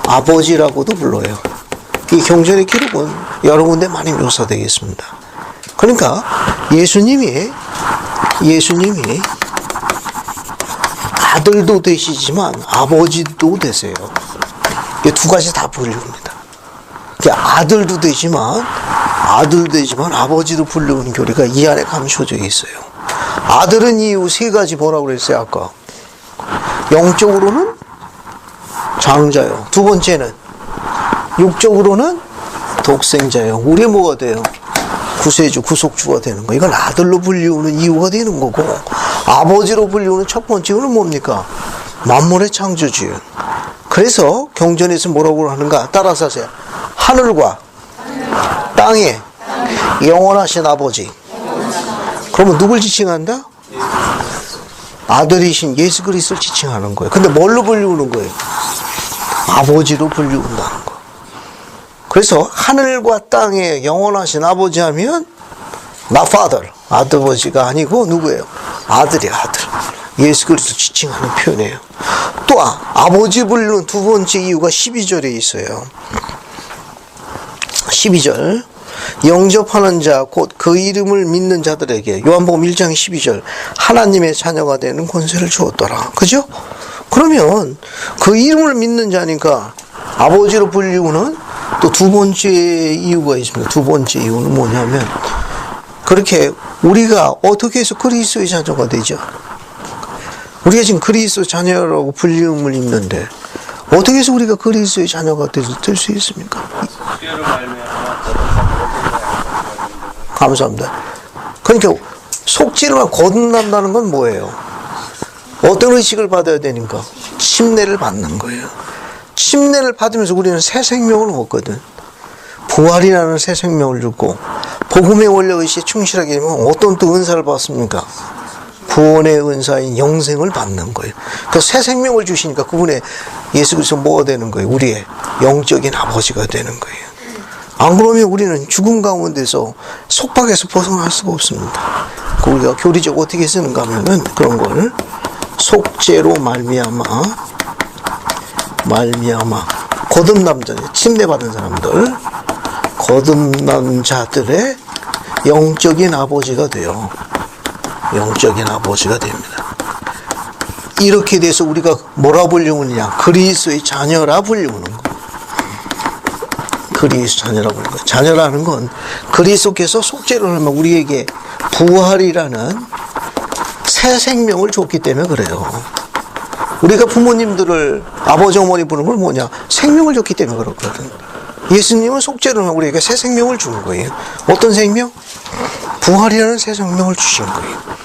아버지라고도 불러요. 이 경전의 기록은 여러 군데 많이 묘사되겠습니다. 그러니까 예수님이 아들도 되시지만 아버지도 되세요. 이 두 가지 다 불리웁니다. 아들도 되지만 아버지도 불리우는 교리가 이 안에 감춰져 있어요. 아들은 이후 세 가지 뭐라고 그랬어요 아까? 영적으로는 장자요. 두 번째는 육적으로는 독생자예요. 우리 뭐가 돼요? 구세주, 구속주가 되는 거. 이건 아들로 불리우는 이유가 되는 거고, 아버지로 불리우는 첫 번째 이유는 뭡니까? 만물의 창조주예요. 그래서 경전에서 뭐라고 하는가? 따라서 하세요. 하늘과 땅에 영원하신 아버지. 그러면 누굴 지칭한다? 아들이신 예수 그리스도를 지칭하는 거예요. 근데 뭘로 불리우는 거예요? 아버지로 불리운다는 거. 그래서 하늘과 땅에 영원하신 아버지 하면 not father, 아버지가 아니고 누구예요? 아들이에요, 아들. 예수 그리스도 지칭하는 표현이에요. 또 아버지 불리는 두 번째 이유가 12절에 있어요. 12절. 영접하는 자 곧 그 이름을 믿는 자들에게, 요한복음 1장 12절, 하나님의 자녀가 되는 권세를 주었더라. 그죠? 그러면 그 이름을 믿는 자니까 아버지로 불리우는 또 두 번째 이유가 있습니다. 두 번째 이유는 뭐냐면, 그렇게 우리가 어떻게 해서 그리스도의 자녀가 되죠? 우리가 지금 그리스도 자녀라고 불리움을 입는데 어떻게 해서 우리가 그리스도의 자녀가 될 수 있습니까? 감사합니다. 그러니까 속죄를 거듭난다는 건 뭐예요? 어떤 의식을 받아야 되니까? 침례를 받는 거예요. 침례를 받으면서 우리는 새 생명을 얻거든. 부활이라는 새 생명을 주고, 복음의 원리 의식에 충실하게 되면 어떤 또 은사를 받습니까? 구원의 은사인 영생을 받는 거예요. 그 새 생명을 주시니까 그분의 예수 그리스도 뭐가 되는 거예요? 우리의 영적인 아버지가 되는 거예요. 안 그러면 우리는 죽음 가운데서 속박에서 벗어날 수가 없습니다. 우리가 교리적 어떻게 쓰는가 하면은 그런 걸 속죄로 말미암아 거듭난 자들, 침례받은 사람들, 거듭난 자들의 영적인 아버지가 돼요. 영적인 아버지가 됩니다. 이렇게 돼서 우리가 뭐라 불리우느냐? 그리스도의 자녀라 불리우는 거. 그리스도 자녀라 부르는 거. 자녀라는 건 그리스도께서 속죄를 하면 우리에게 부활이라는 새 생명을 줬기 때문에 그래요. 우리가 부모님들을 아버지 어머니 부르는 걸 뭐냐? 생명을 줬기 때문에 그렇거든. 예수님은 속죄를 하면 우리에게 새 생명을 주는 거예요. 어떤 생명? 부활이라는 새 생명을 주신 거예요.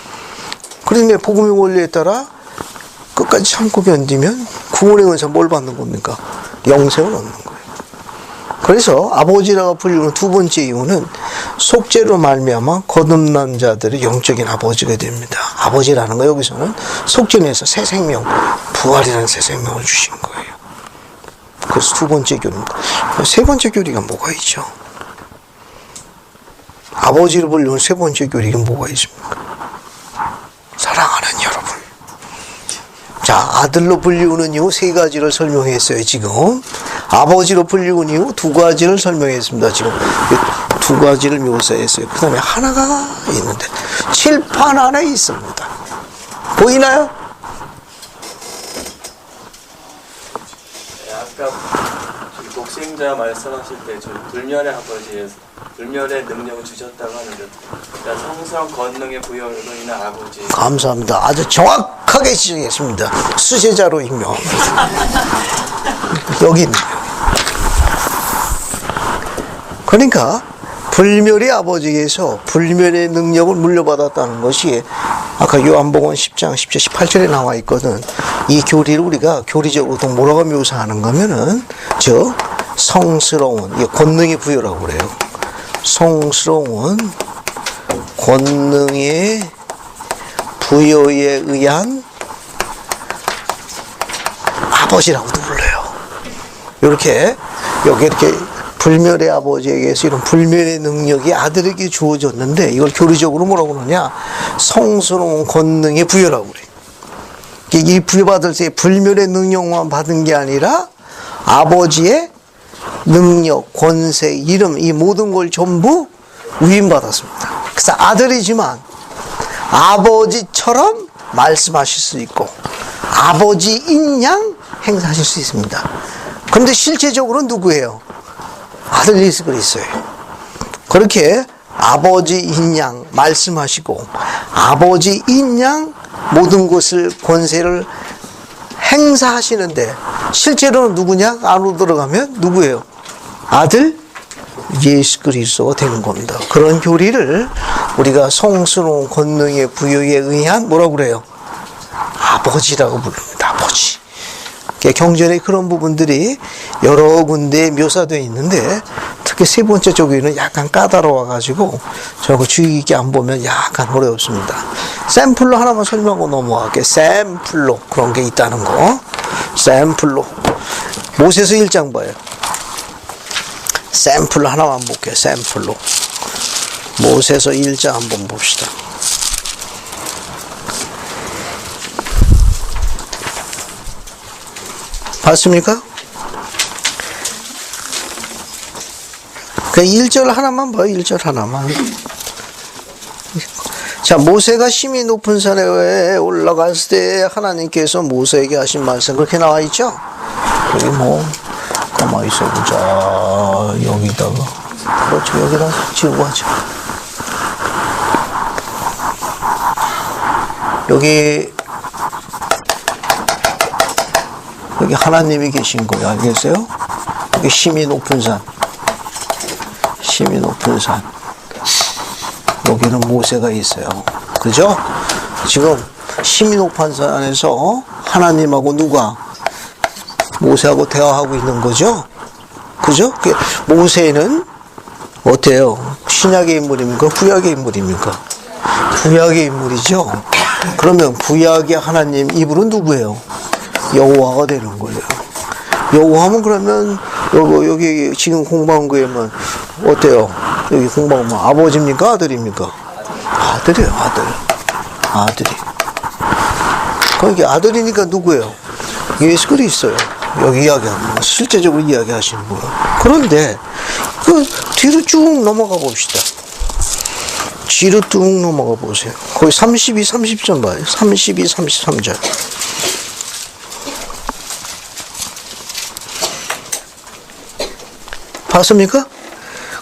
그런데 복음의 원리에 따라 끝까지 참고 견디면 구원의 은사 뭘 받는 겁니까? 영생을 얻는 거예요. 그래서 아버지라고 불리는 두 번째 이유는 속죄로 말미암아 거듭난 자들의 영적인 아버지가 됩니다. 아버지라는 거 여기서는 속죄에서 새 생명, 부활이라는 새 생명을 주신 거예요. 그래서 두 번째 교리입니다. 세 번째 교리가 뭐가 있죠? 아버지를 불리는 세 번째 교리가 뭐가 있습니까? 사랑하는 여러분. 자, 아들로 불리우는 이유 세 가지를 설명했어요, 지금. 아버지로 불리우는 이유 두 가지를 설명했습니다, 지금. 두 가지를 묘사했어요. 그 다음에 하나가 있는데, 칠판 안에 있습니다. 보이나요? 아까 독생자 말씀하실 때 불멸의 아버지에서 불멸의 능력을 주셨다고 하는데 성성 권능의 부여로 인한 아버지. 감사합니다. 아주 정확하게 지적했습니다. 수제자로 임명. 여기 있네요. 그러니까 불멸의 아버지에서 불멸의 능력을 물려받았다는 것이 아까 요한복음 10장 10절 18절에 나와 있거든. 이 교리를 우리가 교리적으로 뭐라고 묘사하는 거면은 성스러운 권능의 부여라고 그래요. 성스러운 권능의 부여에 의한 아버지라고도 불러요. 이렇게 여기 이렇게 불멸의 아버지에게서 이런 불멸의 능력이 아들에게 주어졌는데 이걸 교리적으로 뭐라고 그러냐? 성스러운 권능의 부여라고 그래요. 이 부여받을 때 불멸의 능력만 받은 게 아니라 아버지의 능력, 권세, 이름, 이 모든 걸 전부 위임받았습니다. 그래서 아들이지만 아버지처럼 말씀하실 수 있고 아버지인 양 행사하실 수 있습니다. 그런데 실제적으로는 누구예요? 아들 예수 그리스도예요. 그렇게 아버지인 양 말씀하시고 아버지인 양 모든 것을 권세를 행사하시는데 실제로는 누구냐? 안으로 들어가면 누구예요? 아들 예수 그리스도가 되는 겁니다. 그런 교리를 우리가 성스러운 권능의 부여에 의한 뭐라고 그래요? 아버지라고 부릅니다. 아버지. 경전에 그런 부분들이 여러 군데에 묘사되어 있는데 특히 세 번째 쪽에는 약간 까다로워가지고 저거 주의 깊게 안 보면 약간 어렵습니다. 샘플로 하나만 설명하고 넘어갈게요. 샘플로 그런 게 있다는 거. 샘플로. 모세서 1장 봐요. 샘플로 하나만 볼게요. 샘플로. 모세서 1장 한번 봅시다. 봤습니까? 그 1절 하나만 봐요. 1절 하나만. 자, 모세가 심히 높은 산에 올라갔을 때 하나님께서 모세에게 하신 말씀 그렇게 나와 있죠? 여기 뭐 가만히 있어보자. 여기다가 그렇죠. 여기다 지우고 하죠. 여기 하나님이 계신 거예요. 알겠어요? 여기 심히 높은 산. 심히 높은 산. 여기는 모세가 있어요. 그죠? 지금 심히 높은 산에서 하나님하고 누가? 모세하고 대화하고 있는 거죠? 그죠? 모세는 어때요? 신약의 인물입니까? 구약의 인물입니까? 구약의 인물이죠? 그러면 구약의 하나님 이분은 누구예요? 여호와가 되는 거예요. 여호와면 그러면 여기 지금 공부한 거에만 어때요? 여기 공부한 거 아버지입니까? 아들입니까? 아들이에요. 아들이. 그러니까 아들이니까 누구예요? 예수 그리스도예요. 여기 이야기하는 거 실제적으로 이야기하시는 거예요. 그런데 그 뒤로 쭉 넘어가 봅시다. 뒤로 쭉 넘어가 보세요. 거기 32, 30절 봐요. 32, 33절. 봤습니까?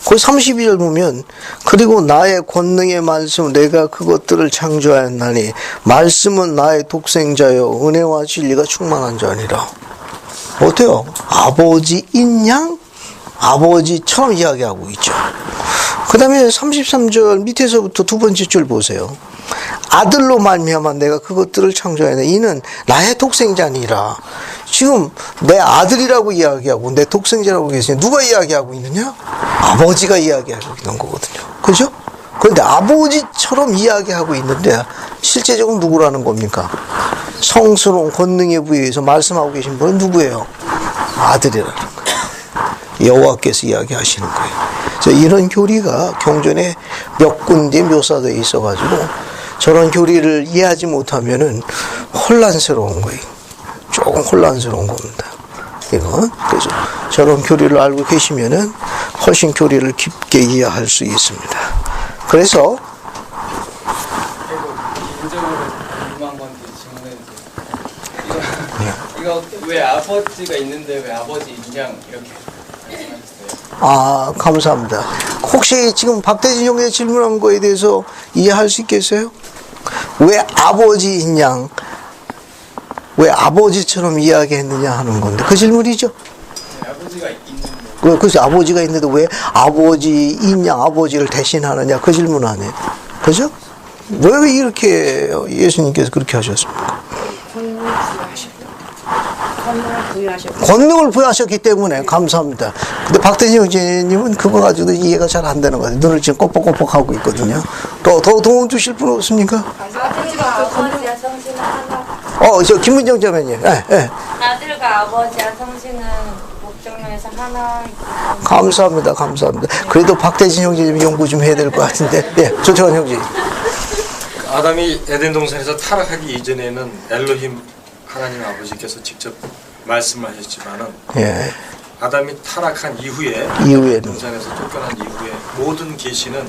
거기 32절 보면 그리고 나의 권능의 말씀 내가 그것들을 창조하였나니 말씀은 나의 독생자여 은혜와 진리가 충만한 자니라. 어때요? 아버지인 양 아버지처럼 이야기하고 있죠. 그 다음에 33절 밑에서부터 두 번째 줄 보세요. 아들로 말미암아 내가 그것들을 창조하였네. 이는 나의 독생자니라. 지금 내 아들이라고 이야기하고 내 독생자라고 계시냐. 누가 이야기하고 있느냐? 아버지가 이야기하고 있는 거거든요. 그죠? 그런데 아버지처럼 이야기하고 있는데 실제적으로 누구라는 겁니까? 성스러운 권능의 부여에서 말씀하고 계신 분은 누구예요? 아들이라는 거예요. 여호와께서 이야기하시는 거예요. 그래서 이런 교리가 경전에 몇 군데 묘사되어 있어가지고 저런 교리를 이해하지 못하면은 혼란스러운 거예요. 조금 혼란스러운 겁니다. 이건 그래서 저런 교리를 알고 계시면은 훨씬 교리를 깊게 이해할 수 있습니다. 그래서 개인적으로 궁금한 건데 질문해도 이거 왜 아버지가 있는데 왜 아버지 인양 이렇게 말씀하셨어요? 감사합니다. 혹시 지금 박대진 형제 질문한 거에 대해서 이해할 수 있겠어요? 왜 아버지인 양, 왜 아버지처럼 이야기했느냐 하는 건데 그 질문이죠. 아버지가 있는데 그래서 아버지가 있는데 왜 아버지인 양 아버지를 대신하느냐 그 질문 안 해요. 그죠? 왜 이렇게 예수님께서 그렇게 하셨습니까? 권능을 부여하셨기 때문에 감사합니다. 근데 박대진 형제님은 그거 가지고 이해가 잘 안 되는 것 같아요. 눈을 지금 꼬뻑꼬뻑 하고 있거든요. 더 도움 주실 분 없습니까? 아버지와 성신은 하나. 저 김문정 자매님. 예. 아들과 아버지와 성신은 목적면에서 하나. 감사합니다. 그래도 박대진 형제님 연구 좀 해야 될 것 같은데. 예, 조태환 형제. 아담이 에덴 동산에서 타락하기 이전에는 엘로힘 하나님 아버지께서 직접 말씀하셨지만은 예. 아담이 타락한 이후에는 동산에서 쫓겨난 이후에 모든 계시는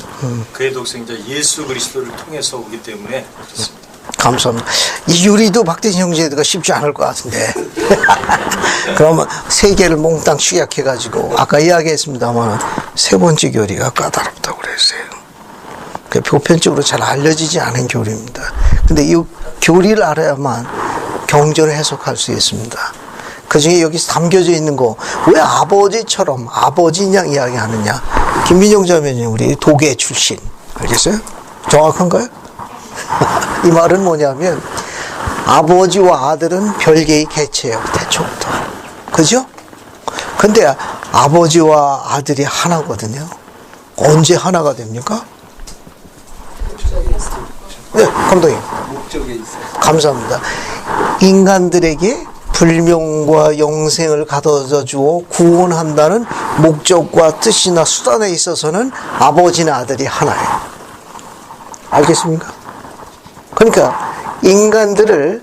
그의 독생자 예수 그리스도를 통해서 오기 때문에 그렇습니다. 감사합니다. 이 유리도 박대진 형제가 쉽지 않을 것 같은데. 그러면 세 개를 몽땅 축약해가지고 아까 이야기했습니다만 세 번째 교리가 까다롭다고 그랬어요. 그 보편적으로 잘 알려지지 않은 교리입니다. 근데 이 교리를 알아야만 경전을 해석할 수 있습니다. 그 중에 여기서 담겨져 있는 거, 왜 아버지처럼 아버지인 양 이야기하느냐. 김민영 자매님, 우리 도계 출신. 알겠어요? 정확한가요? 이 말은 뭐냐면, 아버지와 아들은 별개의 개체예요. 태초부터. 그죠? 근데 아버지와 아들이 하나거든요. 언제 하나가 됩니까? 네, 감독님. 목적에 있어요. 감사합니다. 인간들에게 불명과 영생을 가져다 주어 구원한다는 목적과 뜻이나 수단에 있어서는 아버지나 아들이 하나예요. 알겠습니까? 그러니까 인간들을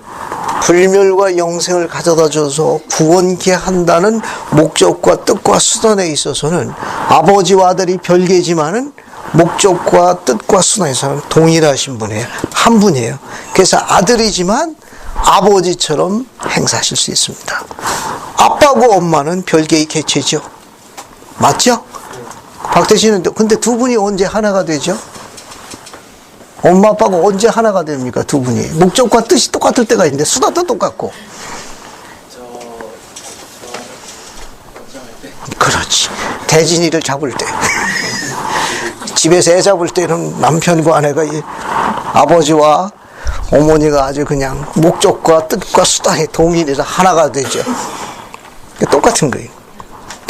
불멸과 영생을 가져다 줘서 구원케 한다는 목적과 뜻과 수단에 있어서는 아버지와 아들이 별개지만은 목적과 뜻과 수단에서는 동일하신 분이에요. 한 분이에요. 그래서 아들이지만 아버지처럼 행사하실 수 있습니다. 아빠고 엄마는 별개의 개체죠. 맞죠? 박대신은 근데 두 분이 언제 하나가 되죠? 엄마 아빠가 언제 하나가 됩니까? 두 분이. 목적과 뜻이 똑같을 때가 있는데 수단도 똑같고. 그렇지. 대진이를 잡을 때. 집에서 애 잡을 때는 남편과 아내가 아버지와 어머니가 아주 그냥 목적과 뜻과 수단이 동일해서 하나가 되죠. 똑같은 거예요.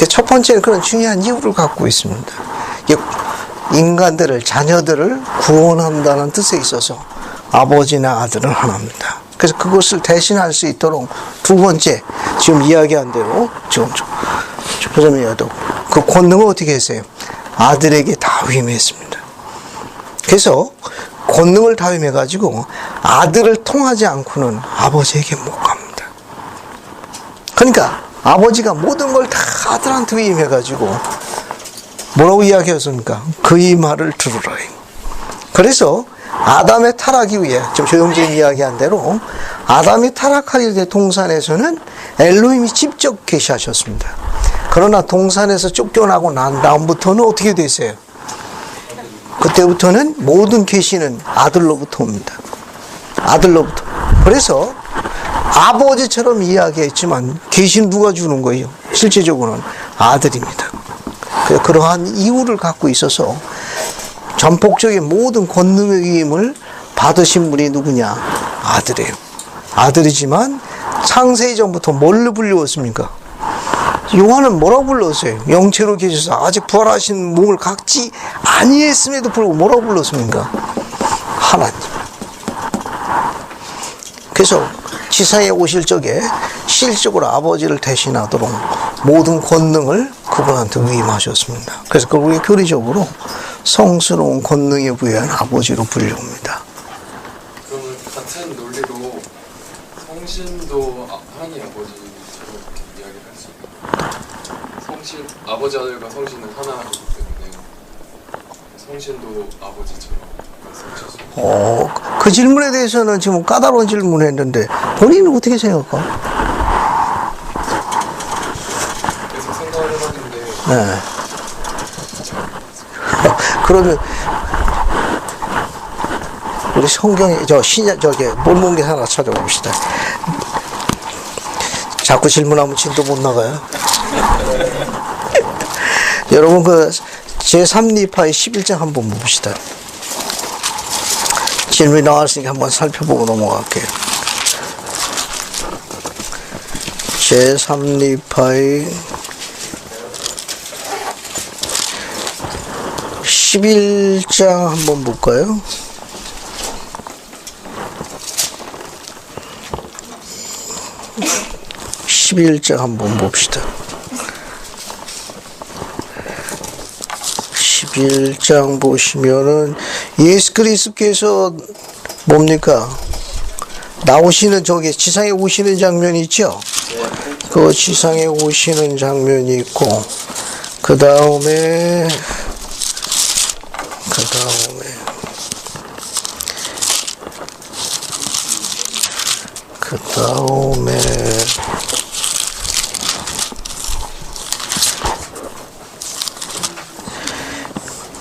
첫 번째는 그런 중요한 이유를 갖고 있습니다. 인간들을, 자녀들을 구원한다는 뜻에 있어서 아버지나 아들은 하나입니다. 그래서 그것을 대신할 수 있도록 두 번째, 지금 이야기한 대로, 지금 조점이어도 그 권능을 어떻게 했어요? 아들에게 다 위임했습니다. 그래서 권능을 다 위임해가지고 아들을 통하지 않고는 아버지에게 못 갑니다. 그러니까 아버지가 모든 걸 다 아들한테 위임해가지고 뭐라고 이야기했습니까? 그의 말을 들으라. 그래서 아담의 타락이 위해, 좀 조영진 이야기한 대로 아담이 타락하게 된 동산에서는 엘로힘이 직접 계시하셨습니다. 그러나 동산에서 쫓겨나고 난 다음부터는 어떻게 됐어요? 그때부터는 모든 계시는 아들로부터 옵니다. 아들로부터. 그래서 아버지처럼 이야기했지만 계시는 누가 주는 거예요? 실제적으로는 아들입니다. 그러한 이유를 갖고 있어서 전폭적인 모든 권능의 위임을 받으신 분이 누구냐? 아들이에요. 아들이지만 창세 이전부터 뭘로 불리웠습니까? 요한은 뭐라고 불렀어요? 영체로 계셔서 아직 부활하신 몸을 갖지 아니했음에도 불구하고 뭐라고 불렀습니까? 하나님. 그래서 지상에 오실 적에 실적으로 아버지를 대신하도록 모든 권능을 그분한테 위임하셨습니다. 그래서 그분이 교리적으로 성스러운 권능에 부여한 아버지로 불려옵니다. 그러면 같은 논리로 성신도 하나님 아버지처럼 이야기를 할 수 있나요? 성신, 아버지 아들과 성신은 하나이기 때문에 성신도 아버지처럼 말씀하실 수 있나요? 그 질문에 대해서는 지금 까다로운 질문을 했는데 본인은 어떻게 생각할까? 계속 생각을 해봤는데 네. 그러면 우리 성경에 몰몬게 하나 찾아봅시다. 자꾸 질문하면 진도 못 나가요. 여러분 그 제3니파의 11장 한번 봅시다. 질문이 나왔으니까 한번 살펴보고 넘어갈게요. 제3니파의 11장 한번 볼까요? (11장) 한번 봅시다. 11장 보시면은 예수 그리스도께서 뭡니까? 나오시는 저기 지상에 오시는 장면이 있죠? 그 지상에 오시는 장면이 있고 그 다음에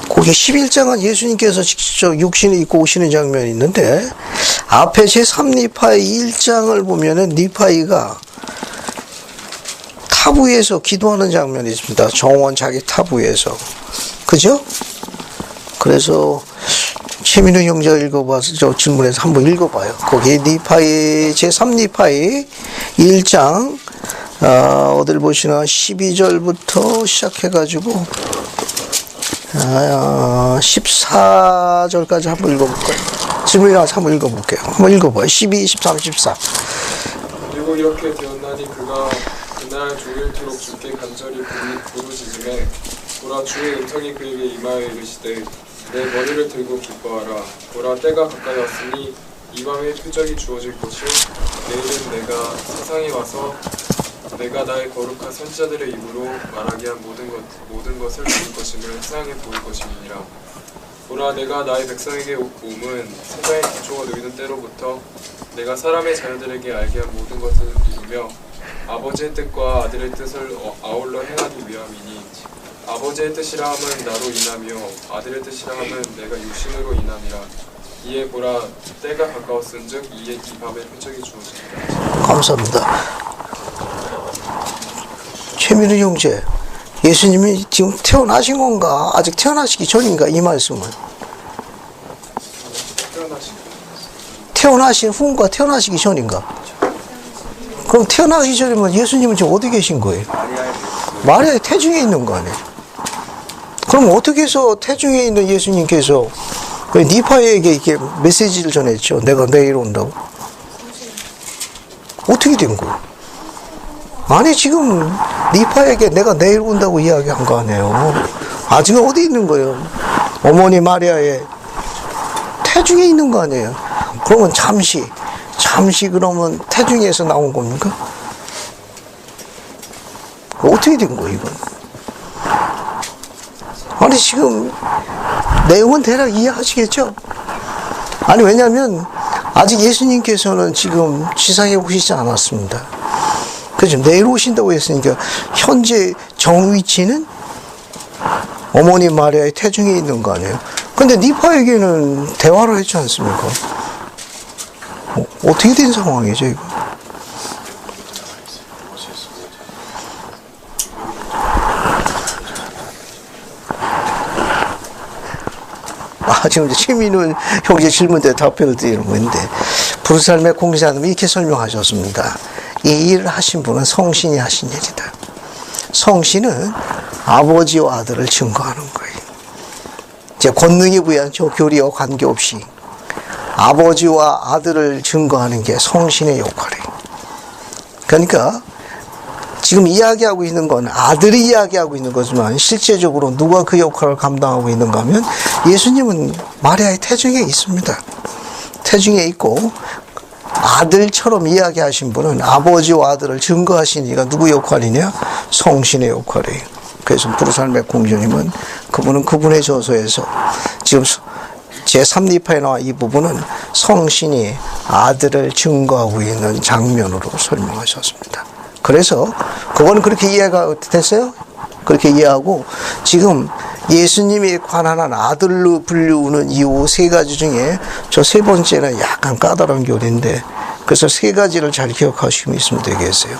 거기 11장은 예수님께서 직접 육신을 입고 오시는 장면이 있는데 앞에 제3니파의 1장을 보면은 니파이가 탑 위에서 기도하는 장면이 있습니다. 정원 자기 탑 위에서. 그죠? 그래서 최민우 형제가 읽어봐서 저 질문에서 한번 읽어봐요. 거기 니파이 제3니파이 1장 어딜 보시나 12절부터 시작해가지고 14절까지 한번 읽어볼까요? 질문이 나와서 한번 읽어볼게요. 한번 읽어봐요. 12, 13, 14. 그리고 이렇게 되었나니 그가 그날 종일토록 주께 간절히 부르짖음에 보라 주의 음성이 그에게 임하여 이르시되 내 머리를 들고 기뻐하라. 보라 때가 가까이 왔으니 이 밤에 표적이 주어질 것이요 내일은 내가 세상에 와서 내가 나의 거룩한 선지자들의 입으로 말하게 한 모든 것을 볼 것임을 세상에 보일 것임이니라. 보라 내가 나의 백성에게 옴은 세상의 기초가 놓이는 때로부터 내가 사람의 자녀들에게 알게 한 모든 것을 이루며 아버지의 뜻과 아들의 뜻을 아울러 행하기 위함이니 아버지의 뜻이라 함은 나로 인하며 아들의 뜻이라 함은 내가 육신으로 인함이라. 이에 보라 때가 가까웠은즉 이에 이 밤에 표적이 주어지리라. 감사합니다. 최민우 형제, 예수님이 지금 태어나신 건가? 아직 태어나시기 전인가? 이 말씀은 태어나신 후인가? 태어나시기 전인가? 그럼 태어나기 전이면 예수님은 지금 어디 계신 거예요? 마리아의 태중에 있는 거 아니에요? 그럼 어떻게 해서 태중에 있는 예수님께서 왜 니파에게 이렇게 메시지를 전했죠? 내가 내일 온다고. 어떻게 된 거야? 아니 지금 니파에게 내가 내일 온다고 이야기한 거 아니에요. 아직 어디 있는 거예요? 어머니 마리아의 태중에 있는 거 아니에요. 그러면 잠시 그러면 태중에서 나온 겁니까? 어떻게 된 거예요 이건? 아니 지금 내용은 대략 이해하시겠죠? 아니 왜냐하면 아직 예수님께서는 지금 지상에 오시지 않았습니다. 그죠? 내일 오신다고 했으니까 현재 정위치는 어머니 마리아의 태중에 있는 거 아니에요? 근데 니파에게는 대화를 했지 않습니까? 어떻게 된 상황이죠 이거? 지금 최민훈 형제 질문대 답변을 드리는 건데 부르살렘의 공사님이 이렇게 설명하셨습니다. 이 일을 하신 분은 성신이 하신 일이다. 성신은 아버지와 아들을 증거하는 거예요. 이제 권능이 부여한 저 교리와 관계없이 아버지와 아들을 증거하는 게 성신의 역할이에요. 그러니까 지금 이야기하고 있는 건 아들이 이야기하고 있는 거지만 실제적으로 누가 그 역할을 감당하고 있는가 하면 예수님은 마리아의 태중에 있습니다. 태중에 있고 아들처럼 이야기하신 분은 아버지와 아들을 증거하신 이가 누구 역할이냐? 성신의 역할이에요. 그래서 부르살렘의 공주님은 그분은 그분의 저서에서 지금 제3니파에 나와 이 부분은 성신이 아들을 증거하고 있는 장면으로 설명하셨습니다. 그래서 그거는 그렇게 이해가 됐어요? 그렇게 이해하고 지금 예수님이 관한한 아들로 불리우는 이유 세 가지 중에 저 세 번째는 약간 까다로운 교리인데 그래서 세 가지를 잘 기억하시면 있으면 되겠어요.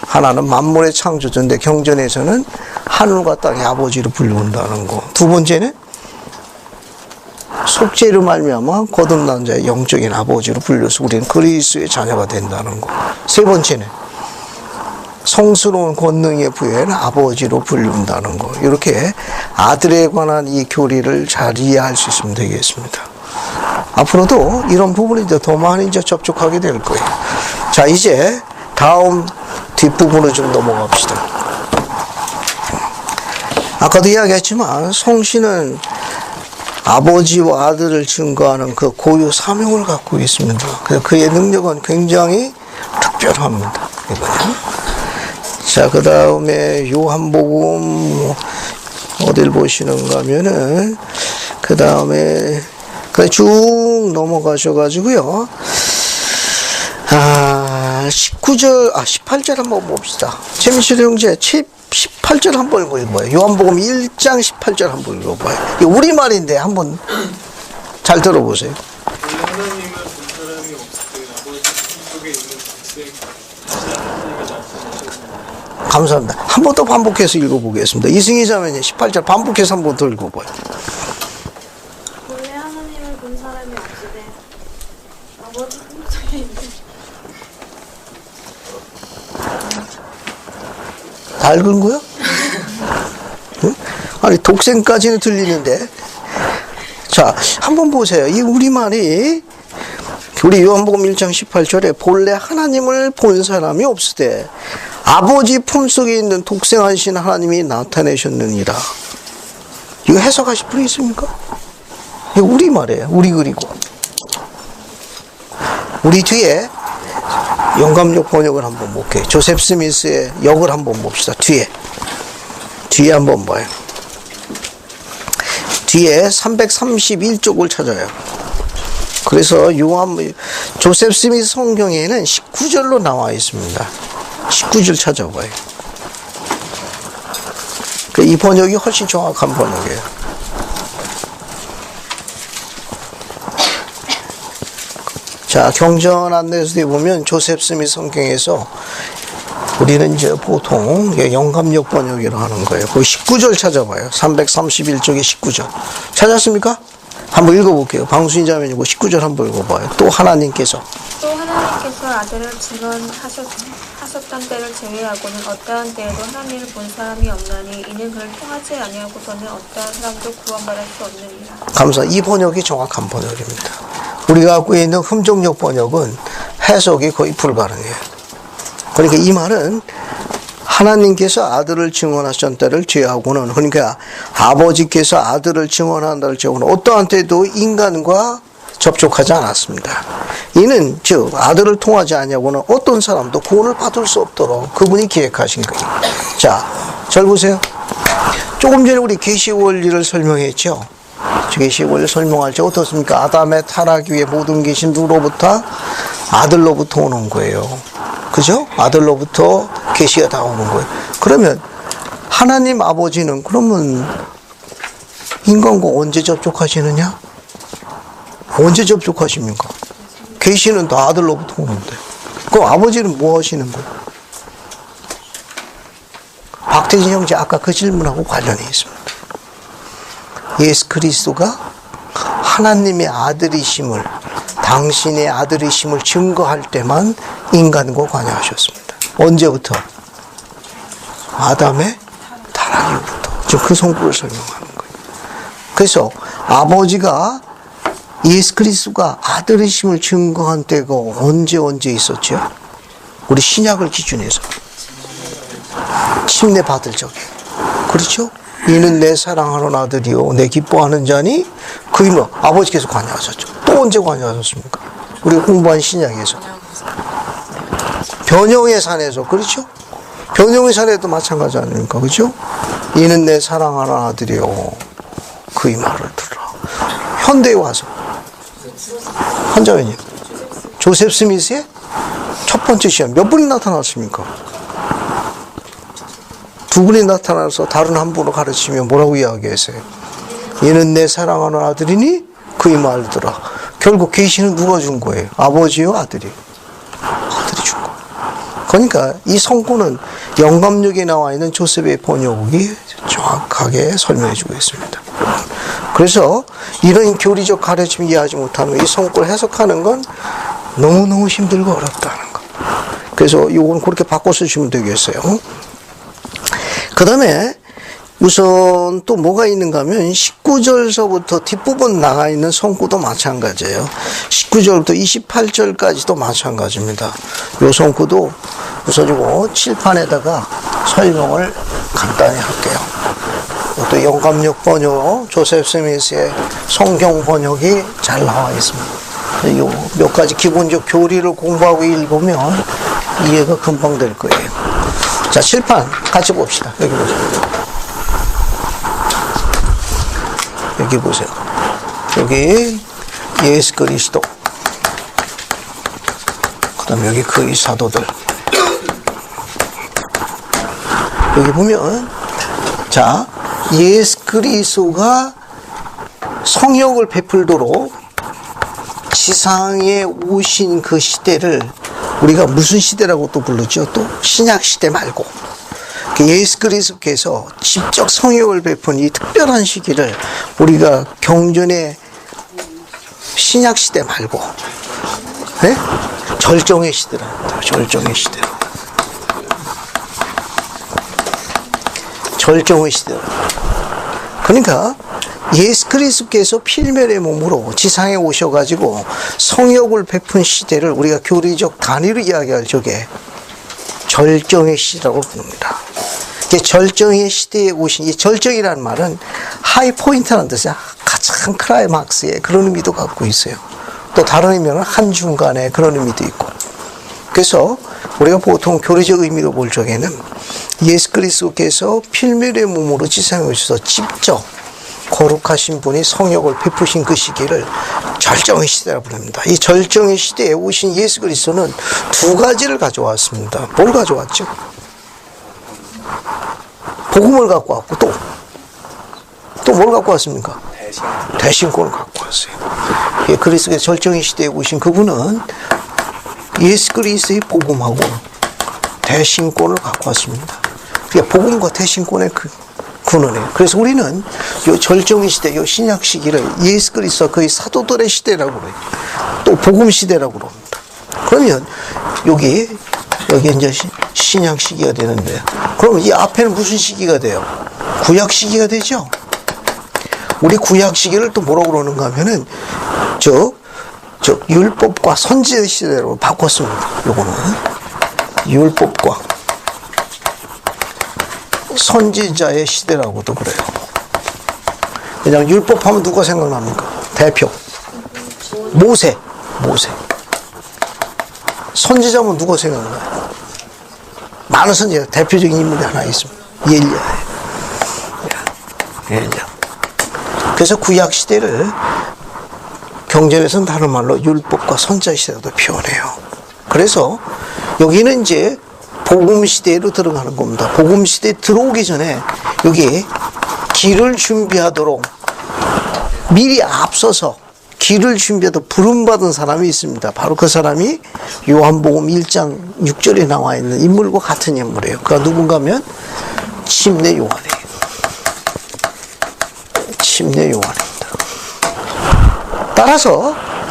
하나는 만물의 창조주인데 경전에서는 하늘과 땅의 아버지로 불리운다는 거. 두 번째는 속죄로 말미암아 거듭난 자의 영적인 아버지로 불려서 우리는 그리스도의 자녀가 된다는 거. 세 번째는 성스러운 권능의 부여에는 아버지로 불린다는 거. 이렇게 아들에 관한 이 교리를 잘 이해할 수 있으면 되겠습니다. 앞으로도 이런 부분이 이제 더 많이 이제 접촉하게 될 거예요. 자, 이제 다음 뒷부분으로 좀 넘어갑시다. 아까도 이야기했지만 성신은 아버지와 아들을 증거하는 그 고유 사명을 갖고 있습니다. 그의 능력은 굉장히 특별합니다. 이거는. 자, 그 다음에 요한복음 어딜 보시는가 하면은 그 다음에 쭉 넘어가셔가지고요. 19절, 18절 한번 봅시다. 최민철 형제 18절 한번 읽어봐요. 요한복음 1장 18절 한번 읽어봐요. 이게 우리말인데 한번 잘 들어보세요. 하나님은 본 사람이 없을 때 아버지 속에 있는 독생 감사합니다. 한 번 더 반복해서 읽어보겠습니다. 이승희 자매님 18절 반복해서 한 번 더 읽어봐요. 본래 하나님을 본 사람이 없으되 아버지 품속에 있는 다 읽은 거야? 응? 아니 독생까지는 들리는데 자 한번 보세요. 이 우리말이 우리 요한복음 1장 18절에 본래 하나님을 본 사람이 없으되 아버지 품속에 있는 독생하신 하나님이 나타내셨느니라. 이거 해석하실 분이 있습니까? 이거 우리말이에요. 우리 그리고 우리 뒤에 영감역 번역을 한번 볼게요. 조셉 스미스의 역을 한번 봅시다. 뒤에 한번 봐요. 뒤에 331쪽을 찾아요. 그래서 조셉 스미스 성경에는 19절로 나와 있습니다. 19절 찾아봐요. 이 번역이 훨씬 정확한 번역이에요. 자, 경전 안내서에 보면 조셉 스미스 성경에서 우리는 이제 보통 영감역 번역이라고 하는 거예요. 거기 19절 찾아봐요. 331쪽에 19절. 찾았습니까? 한번 읽어볼게요. 방수인 자매님 19절 한번 읽어봐요. 또 하나님께서 또 하나님께서 아들을 증언하셨으니 있었던 때를 제외하고는 어떠한 때에도 하나님을 본 사람이 없나니 이는 그를 통하지 아니하고서는 어떠한 사람도 구원받을 수 없느니라. 감사. 이 번역이 정확한 번역입니다. 우리가 갖고 있는 흠정역 번역은 해석이 거의 불가능해요. 그러니까 이 말은 하나님께서 아들을 증언하셨던 때를 제외하고는, 그러니까 아버지께서 아들을 증언한 때를 제외하고는 어떠한 때도 인간과 접촉하지 않았습니다. 이는 즉 아들을 통하지 않냐고는 어떤 사람도 구원을 받을 수 없도록 그분이 기획하신 거예요. 자, 잘 보세요. 조금 전에 우리 계시 원리를 설명했죠. 계시 원리를 설명할 때 어떻습니까? 아담의 타락 위에 모든 계신 누로부터 아들로부터 오는 거예요. 그죠? 아들로부터 계시가 다 오는 거예요. 그러면 하나님 아버지는 그러면 인간과 언제 접촉하시느냐? 언제 접촉하십니까? 계시는 다 아들로부터 오는데. 그럼 아버지는 뭐 하시는 거예요? 박태진 형제 아까 그 질문하고 관련이 있습니다. 예수 그리스도가 하나님의 아들이심을, 당신의 아들이심을 증거할 때만 인간과 관여하셨습니다. 언제부터? 아담의 타락 이후부터. 지금 그 성부를 설명하는 거예요. 그래서 아버지가 예수 그리스도가 아들이심을 증거한 때가 언제 있었죠? 우리 신약을 기준해서 침례 받을 적에. 그렇죠? 이는 내 사랑하는 아들이요 내 기뻐하는 자니 그이면 아버지께서 관여하셨죠. 또 언제 관여하셨습니까? 우리가 공부한 신약에서 변형의 산에서. 그렇죠? 변형의 산에도 마찬가지 아닙니까? 그렇죠? 이는 내 사랑하는 아들이요 그의 말을 들으라. 현대에 와서 한자매님, 조셉 스미스의 첫 번째 시험 몇 분이 나타났습니까? 두 분이 나타나서 다른 한 분을 가르치면 뭐라고 이야기했어요? 이는 내 사랑하는 아들이니 그의 말 들어. 결국 계시는 누가 준 거예요? 아버지요, 아들이? 아들이 준 거예요. 그러니까 이 성구는 영감력에 나와 있는 조셉의 번역이 정확하게 설명해 주고 있습니다. 그래서 이런 교리적 가르침을 이해하지 못하면 이 성구를 해석하는 건 너무너무 힘들고 어렵다는 거. 그래서 이건 그렇게 바꿔 쓰시면 되겠어요. 그 다음에 우선 또 뭐가 있는가 하면 19절서부터 뒷부분 나가 있는 성구도 마찬가지예요. 19절부터 28절까지도 마찬가지입니다. 이 성구도 우선 이거 칠판에다가 설명을 간단히 할게요. 또 영감력 번역, 조셉 스미스의 성경 번역이 잘 나와 있습니다. 이 몇 가지 기본적 교리를 공부하고 읽으면 이해가 금방 될 거예요. 자, 칠판 같이 봅시다. 여기 보세요. 여기 보세요. 여기 예수 그리스도. 그 다음에 여기 그의 사도들. 여기 보면, 자, 예수 그리스도가 성역을 베풀도록 지상에 오신 그 시대를 우리가 무슨 시대라고 또 부르죠? 또 신약 시대 말고 예수 그리스도께서 직접 성역을 베푼 이 특별한 시기를 우리가 경전의 신약 시대 말고, 네? 절정의 시대랍니다. 절정의 시대. 절정의 시대랍니다. 그러니까 예수 그리스도께서 필멸의 몸으로 지상에 오셔가지고 성역을 베푼 시대를 우리가 교리적 단위로 이야기할 적에 절정의 시대라고 부릅니다. 절정의 시대에 오신 이 절정이라는 말은 하이 포인트라는 뜻이야. 가장 클라이막스의 그런 의미도 갖고 있어요. 또 다른 의미는 한중간의 그런 의미도 있고. 그래서 우리가 보통 교리적 의미로 볼 적에는 예수 그리스도께서 필멸의 몸으로 지상에 오셔서 직접 거룩하신 분이 성역을 베푸신 그 시기를 절정의 시대라고 부릅니다. 이 절정의 시대에 오신 예수 그리스도는 두 가지를 가져왔습니다. 뭘 가져왔죠? 복음을 갖고 왔고 또 뭘 갖고 왔습니까? 대신권을 갖고 왔어요. 예, 그리스도의 절정의 시대에 오신 그분은 예수 그리스도의 복음하고 대신권을 갖고 왔습니다. 그러니까 복음과 대신권의 근원이에요. 그래서 우리는 이 절정의 시대, 이 신약 시기를 예수 그리스도 그의 사도들의 시대라고 그래요. 또 복음 시대라고 그럽니다. 그러면 여기 여기 이제 신약 시기가 되는데, 그럼 이 앞에는 무슨 시기가 돼요? 구약 시기가 되죠? 우리 구약 시기를 또 뭐라고 그러는가 하면은, 율법과 선지의 시대로 바꿨습니다. 요거는. 율법과 선지자의 시대라고도 그래요. 그냥 율법 하면 누가 생각납니까? 대표. 모세. 선지자면 누가 생각나요? 많은 선지자, 대표적인 인물이 하나 있습니다. 엘리야. 그래서 구약 시대를 경전에서는 다른 말로 율법과 선지자 시대도 표현해요. 그래서 여기는 이제 복음 시대로 들어가는 겁니다. 복음 시대에 들어오기 전에 여기 길을 준비하도록 미리 앞서서 길을 준비하도록 부름받은 사람이 있습니다. 바로 그 사람이 요한복음 1장 6절에 나와 있는 인물과 같은 인물이에요. 그가 누군가 하면 침례 요한이에요. 침례 요한입니다.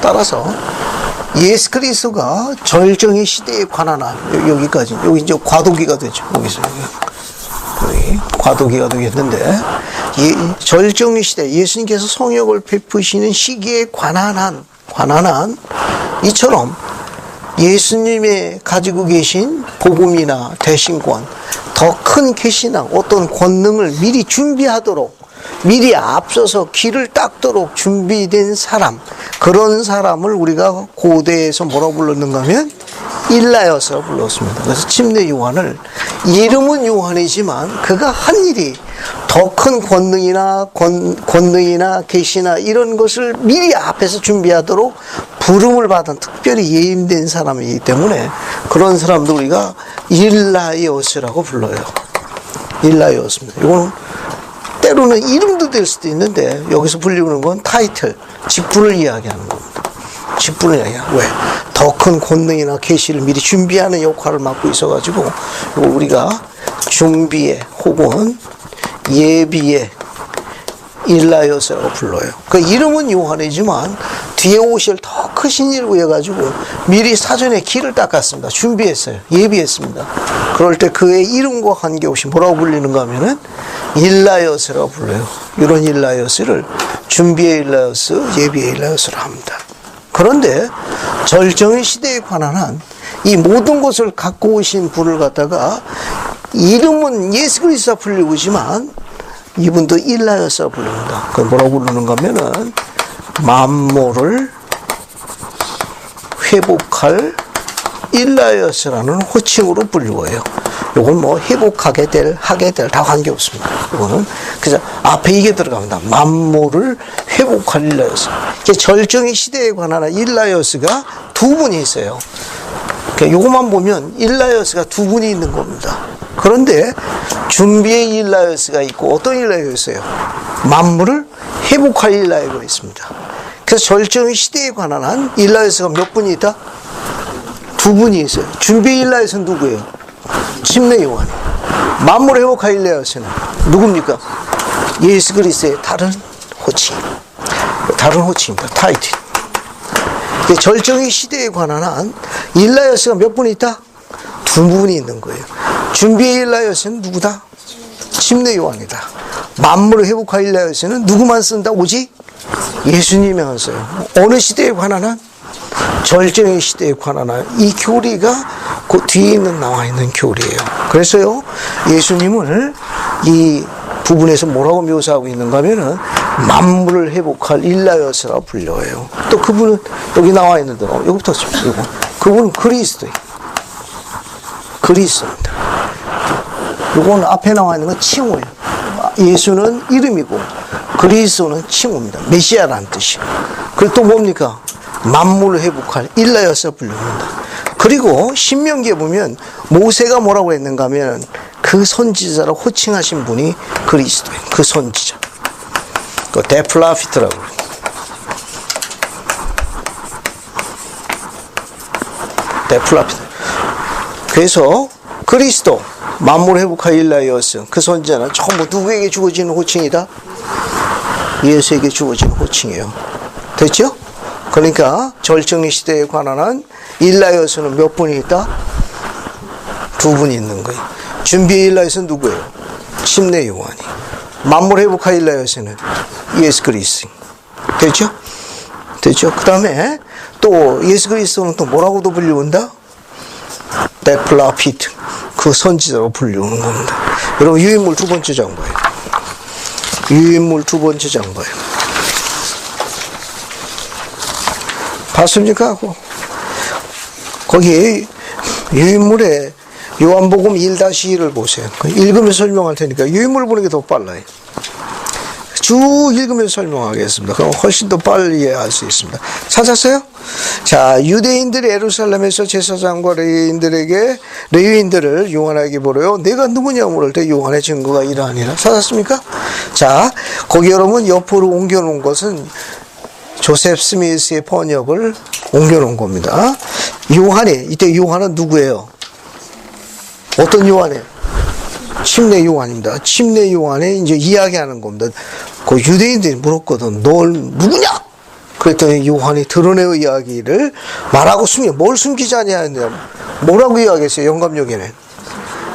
따라서 예수 그리스도가 절정의 시대에 관한 한, 여기까지, 여기 이제 과도기가 되죠. 여기서 여기 과도기가 되겠는데, 절정의 시대, 예수님께서 성역을 베푸시는 시기에 관한 한 이처럼 예수님의 가지고 계신 복음이나 대신권, 더 큰 계시나 어떤 권능을 미리 준비하도록, 미리 앞서서 길을 닦도록 준비된 사람, 그런 사람을 우리가 고대에서 뭐라고 불렀는가 하면 일라여스라고 불렀습니다. 그래서 침례 요한을, 이름은 요한이지만 그가 한 일이 더 큰 권능이나 계시나 이런 것을 미리 앞에서 준비하도록 부름을 받은 특별히 예임된 사람이기 때문에 그런 사람도 우리가 일라여스라고 불러요. 일라여스입니다. 이거는 때로는 이름도 될 수도 있는데, 여기서 불리는 건 타이틀, 직분을 이야기하는 겁니다. 직분을 이야기하는. 왜? 더 큰 권능이나 계시를 미리 준비하는 역할을 맡고 있어가지고, 우리가 준비에 혹은 예비에 일라여스라고 불러요. 그 이름은 요한이지만 뒤에 오실 더 크신 일을 위해 가지고 미리 사전에 길을 닦았습니다. 준비했어요. 예비했습니다. 그럴 때 그의 이름과 관계없이 뭐라고 불리는가 하면은 일라여스라고 불러요. 이런 일라여스를 준비의 일라여스, 예비의 일라여스라 합니다. 그런데 절정의 시대에 관한 한 이 모든 것을 갖고 오신 분을 갖다가 이름은 예수 그리스도가 불리고지만 이분도 일라여스라 불립니다. 그 뭐라고 부르는가 하면은 만물을 회복할 일라여스라는 호칭으로 불리워요. 요건 뭐 회복하게 될, 하게 될 다 관계없습니다. 이거는 그래서 앞에 이게 들어갑니다. 만물을 회복할 일라여스. 절정의 시대에 관한 일라여스가 두 분이 있어요. 요것만 보면 일라여스가 두 분이 있는 겁니다. 그런데 준비의 일라여스가 있고 어떤 일라여스예요? 만물을 회복할 일라여스가 있습니다. 그래서 절정의 시대에 관한 한 일라여스가 몇 분이 있다? 두 분이 있어요. 준비의 일라여스는 누구예요? 침례 요한. 만물을 회복할 일라여스는 누굽니까? 예수 그리스도의 다른 호칭. 다른 호칭입니다. 타이틀. 절정의 시대에 관한 한 일라여스가 몇 분 있다? 두 분이 있는 거예요. 준비의 일라여스는 누구다? 침례 요한이다. 만물을 회복할 일라여스는 누구만 쓴다? 오직 예수님만 써요. 어느 시대에 관한 한? 절정의 시대에 관한 한. 이 교리가 그 뒤에 있는 나와 있는 교리예요. 그래서요, 예수님을 이 부분에서 뭐라고 묘사하고 있는가 하면은 만물을 회복할 일라여스라고 불려요. 또 그분은 여기 나와 있는데, 여기부터 이거. 그분은 그리스도예요. 그리스도입니다. 이건 앞에 나와 있는 건 칭호예요. 예수는 이름이고 그리스도는 칭호입니다. 메시아라는 뜻이에요. 그리고 또 뭡니까? 만물을 회복할 일라여스라 불립니다. 그리고 신명기에 보면 모세가 뭐라고 했는가 하면 그 선지자라고 호칭하신 분이 그리스도예요. 그 선지자. 그 데플라피트라고 그래요. 데플라피트. 그래서 그리스도, 만물 회복할 일라여스, 그 선지자는 전부 누구에게 주어지는 호칭이다? 예수에게 주어지는 호칭이에요. 됐죠? 그러니까 절정의 시대에 관한 한 일라여스는 몇 분이 있다? 두 분이 있는 거예요. 준비의 일라에서는 누구예요? 침례 요한이. 만물 회복할 일라에서는 예수 그리스도. 됐죠? 됐죠? 그 다음에 또 예수 그리스도는 또 뭐라고도 불리운다? 데플라피트. 그 선지자로 불리우는 겁니다. 여러분 유인물 두 번째 장봐요. 유인물 두 번째 장봐요. 봤습니까? 거기 유인물에 요한복음 1-1을 보세요. 읽으면서 설명할 테니까 유인물 보는 게 더 빨라요. 쭉 읽으면서 설명하겠습니다. 그럼 훨씬 더 빨리 이해할 수 있습니다. 찾았어요? 자, 유대인들이 예루살렘에서 제사장과 레위인들을 요한에게 보래요. 내가 누구냐 물을 때 요한의 증거가 이러하니라. 찾았습니까? 자, 거기 여러분 옆으로 옮겨놓은 것은 조셉 스미스의 번역을 옮겨놓은 겁니다. 요한이, 이때 요한은 누구예요? 어떤 요한이에요? 침례 요한입니다. 침례 요한이 이제 이야기하는 겁니다. 그 유대인들이 물었거든. 널 누구냐? 그랬더니 요한이 드러내의 이야기를 말하고 뭘 숨기지 아니하느냐. 뭐라고 이야기했어요? 영감역에는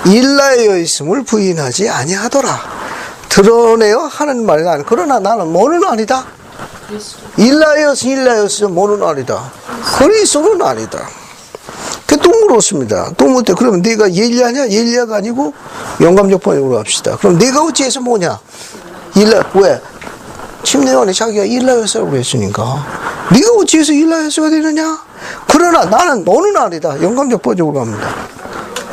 일라에어 있음을 부인하지 아니하더라. 드러내어 하는 말이 아니. 그러나 나는 뭐는 아니다. 일라에어스 뭐는 아니다. 그리스도는 아니다. 또 물었습니다. 또 묻대. 그러면 네가 예리하냐? 예리야가 아니고 영감적 번역으로 합시다. 그럼 네가 어찌해서 뭐냐? 왜? 침례요한이 자기가 일라에어스라고 했으니까 네가 어찌해서 일라에어스가 되느냐? 그러나 너는 아니다. 영감적 번역으로 합니다.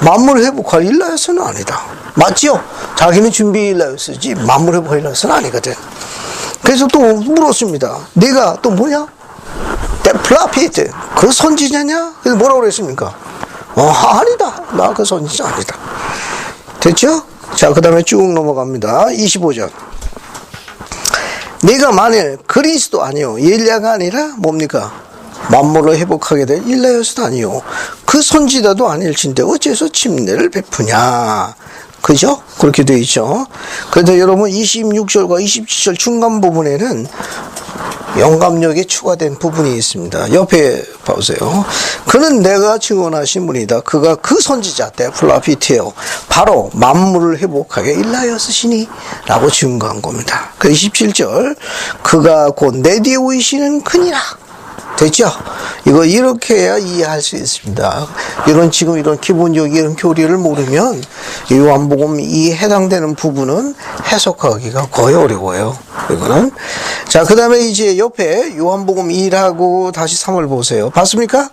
만물 회복할 일라에어스는 아니다. 맞지요? 자기는 준비 일라에어스지 만물 회복할 일라에어스는 아니거든. 그래서 또 물었습니다. 네가 또 뭐냐? 데플라피트 그 선지자냐? 그래서 뭐라고 그랬습니까? 아니다. 나 그 선지자 아니다. 됐죠? 자, 그 다음에 쭉 넘어갑니다. 25절. 네가 만일 그리스도 아니요 엘리야가 아니라 뭡니까? 만물을 회복하게 될 일라에어스도 아니요 그 선지자도 아닐진데 어째서 침례를 베푸냐? 그죠? 그렇게 되어 있죠. 그래서 여러분 26절과 27절 중간 부분에는 영감력이 추가된 부분이 있습니다. 옆에 보세요. 그는 내가 증언하신 분이다. 그가 그 선지자 데플라피트요. 바로 만물을 회복하게 일라에어스시니 라고 증거한 겁니다. 그 27절 그가 곧 내 뒤에 오시는 그니라. 됐죠? 이거 이렇게 해야 이해할 수 있습니다. 지금 이런 기본적인 이런 교리를 모르면 요한복음 이 해당되는 부분은 해석하기가 거의 어려워요. 이거는. 자, 그 다음에 이제 옆에 요한복음 1하고 다시 3을 보세요. 봤습니까?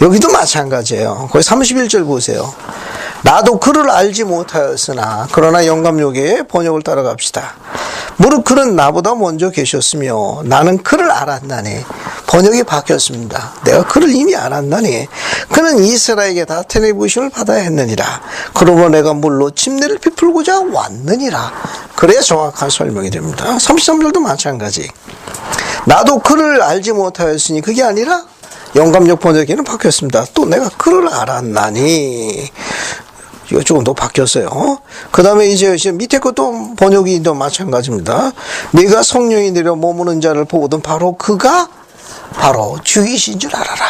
여기도 마찬가지예요. 거기 31절 보세요. 나도 그를 알지 못하였으나 그러나 영감역의 번역을 따라갑시다. 무릇 그는 나보다 먼저 계셨으며 나는 그를 알았나니. 번역이 바뀌었습니다. 내가 그를 이미 알았나니 그는 이스라엘에게 다 테레부심을 받아야 했느니라. 그러므로 내가 물로 침례를 베풀고자 왔느니라. 그래야 정확한 설명이 됩니다. 33절도 마찬가지. 나도 그를 알지 못하였으니 그게 아니라 영감역 번역에는 바뀌었습니다. 또 내가 그를 알았나니. 이거 조금 더 바뀌었어요. 그 다음에 이제 밑에 것도 번역이 또 마찬가지입니다. 네가 성령이 내려 머무는 자를 보거든 바로 그가 바로 주이신 줄 알아라.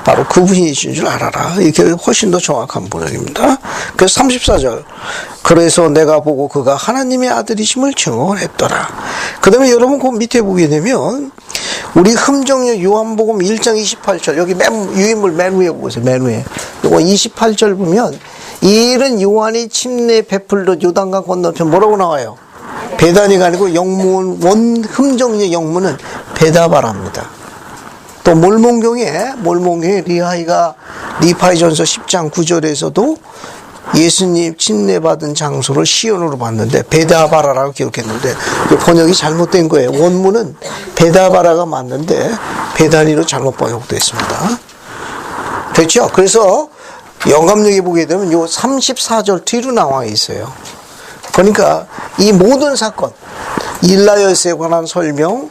바로 그분이신 줄 알아라. 이게 훨씬 더 정확한 번역입니다. 그래서 34절. 그래서 내가 보고 그가 하나님의 아들이심을 증언했더라. 그 다음에 여러분 그 밑에 보게 되면 우리 흠정역 요한복음 1장 28절 여기 유인물 맨 위에 보세요. 맨 위에. 요거 28절 보면 이 일은 요한이 침례 베풀던 요단강 건너편 뭐라고 나와요? 베다니가 아니고 영문 흠정역 영문은 베다바랍니다. 또 몰몬경에 리파이전서 10장 9절에서도 예수님 침례받은 장소를 시온으로 봤는데 베다바라라고 기록했는데 번역이 잘못된 거예요. 원문은 베다바라가 맞는데 베다니로 잘못 번역되어 있습니다. 됐죠? 그래서 영감역에 보게 되면 요 34절 뒤로 나와 있어요. 그러니까 이 모든 사건 일라에어스에 관한 설명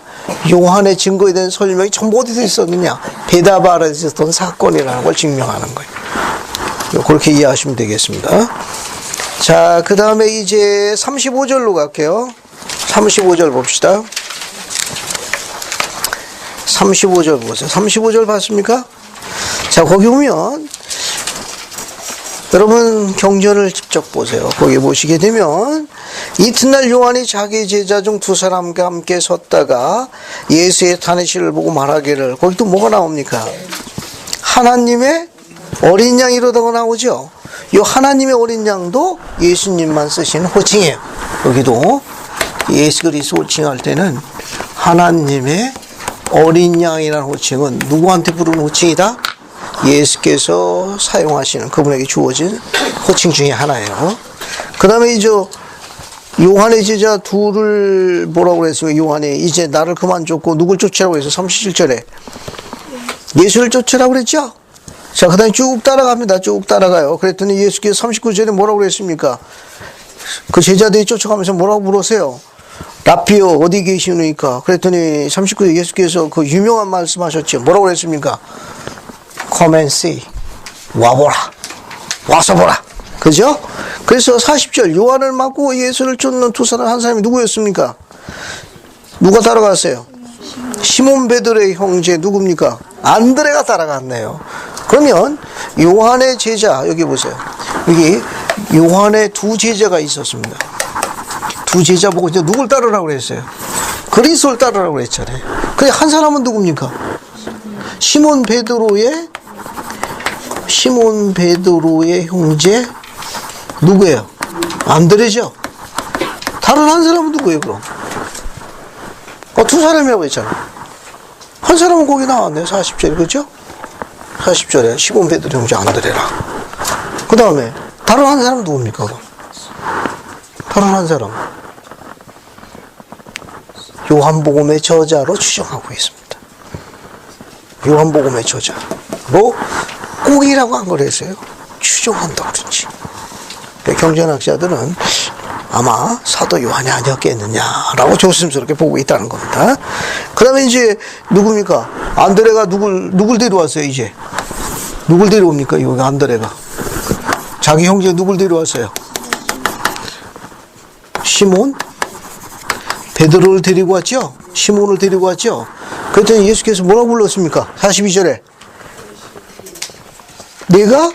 요한의 증거에 대한 설명이 전부 어디서 있었느냐? 베다바라에서 있었던 사건이라는 걸 증명하는 거예요. 그렇게 이해하시면 되겠습니다. 자, 그 다음에 이제 35절로 갈게요. 35절 봅시다. 35절 보세요. 35절 봤습니까? 자, 거기 보면 여러분 경전을 직접 보세요. 거기 보시게 되면 이튿날 요한이 자기 제자 중 두 사람과 함께 섰다가 예수의 탄해실을 보고 말하기를, 거기 또 뭐가 나옵니까? 하나님의 어린 양이로다가 나오죠. 이 하나님의 어린 양도 예수님만 쓰신 호칭이에요. 여기도 예수 그리스도 호칭할 때는 하나님의 어린 양이라는 호칭은 누구한테 부르는 호칭이다? 예수께서 사용하시는, 그분에게 주어진 호칭 중에 하나예요. 그 다음에 이제 요한의 제자 둘을 뭐라고 그랬어요? 요한이 이제 나를 그만 쫓고 누굴 쫓으라고 해서 37절에 예수를 쫓으라고 그랬죠? 자, 그 다음에 쭉 따라갑니다. 쭉 따라가요. 그랬더니 예수께서 39절에 뭐라고 그랬습니까? 그 제자들이 쫓아가면서 뭐라고 물으세요? 라피오 어디 계시니까? 그랬더니 39절 예수께서 그 유명한 말씀하셨죠. 뭐라고 그랬습니까? Come and see. 와보라. 와서 보라. 그죠? 그래서 40절 요한을 맞고 예수를 쫓는 두 사람, 한 사람이 누구였습니까? 누가 따라갔어요? 시몬 베드로의 형제 누굽니까? 안드레가 따라갔네요. 그러면 요한의 제자, 여기 보세요. 여기 요한의 두 제자가 있었습니다. 두 제자 보고 이제 누굴 따르라고 그랬어요? 그리스도를 따르라고 그랬잖아요. 근데 한 사람은 누굽니까? 시몬 베드로의 형제 누구예요? 안드레죠. 다른 한 사람은 누구예요, 그럼? 두 사람이라고 했잖아요. 한 사람은 거기 나왔네요. 40절에, 그죠? 40절에 시몬 베드로 형제 안드레라. 그 다음에 다른 한 사람은 누굽니까, 그럼? 다른 한 사람. 요한복음의 저자로 추정하고 있습니다. 요한복음의 저자로 꼭이라고 한 거랬어요. 추정한다 그러지. 경전학자들은 아마 사도 요한이 아니었겠느냐라고 조심스럽게 보고 있다는 겁니다. 그 다음에 이제 누굽니까? 안드레가 누굴 데려왔어요, 이제? 누굴 데려옵니까, 여기 안드레가? 자기 형제 누굴 데려왔어요? 시몬? 베드로를 데리고 왔죠? 시몬을 데리고 왔죠? 그랬더니 예수께서 뭐라고 불렀습니까? 42절에. 내가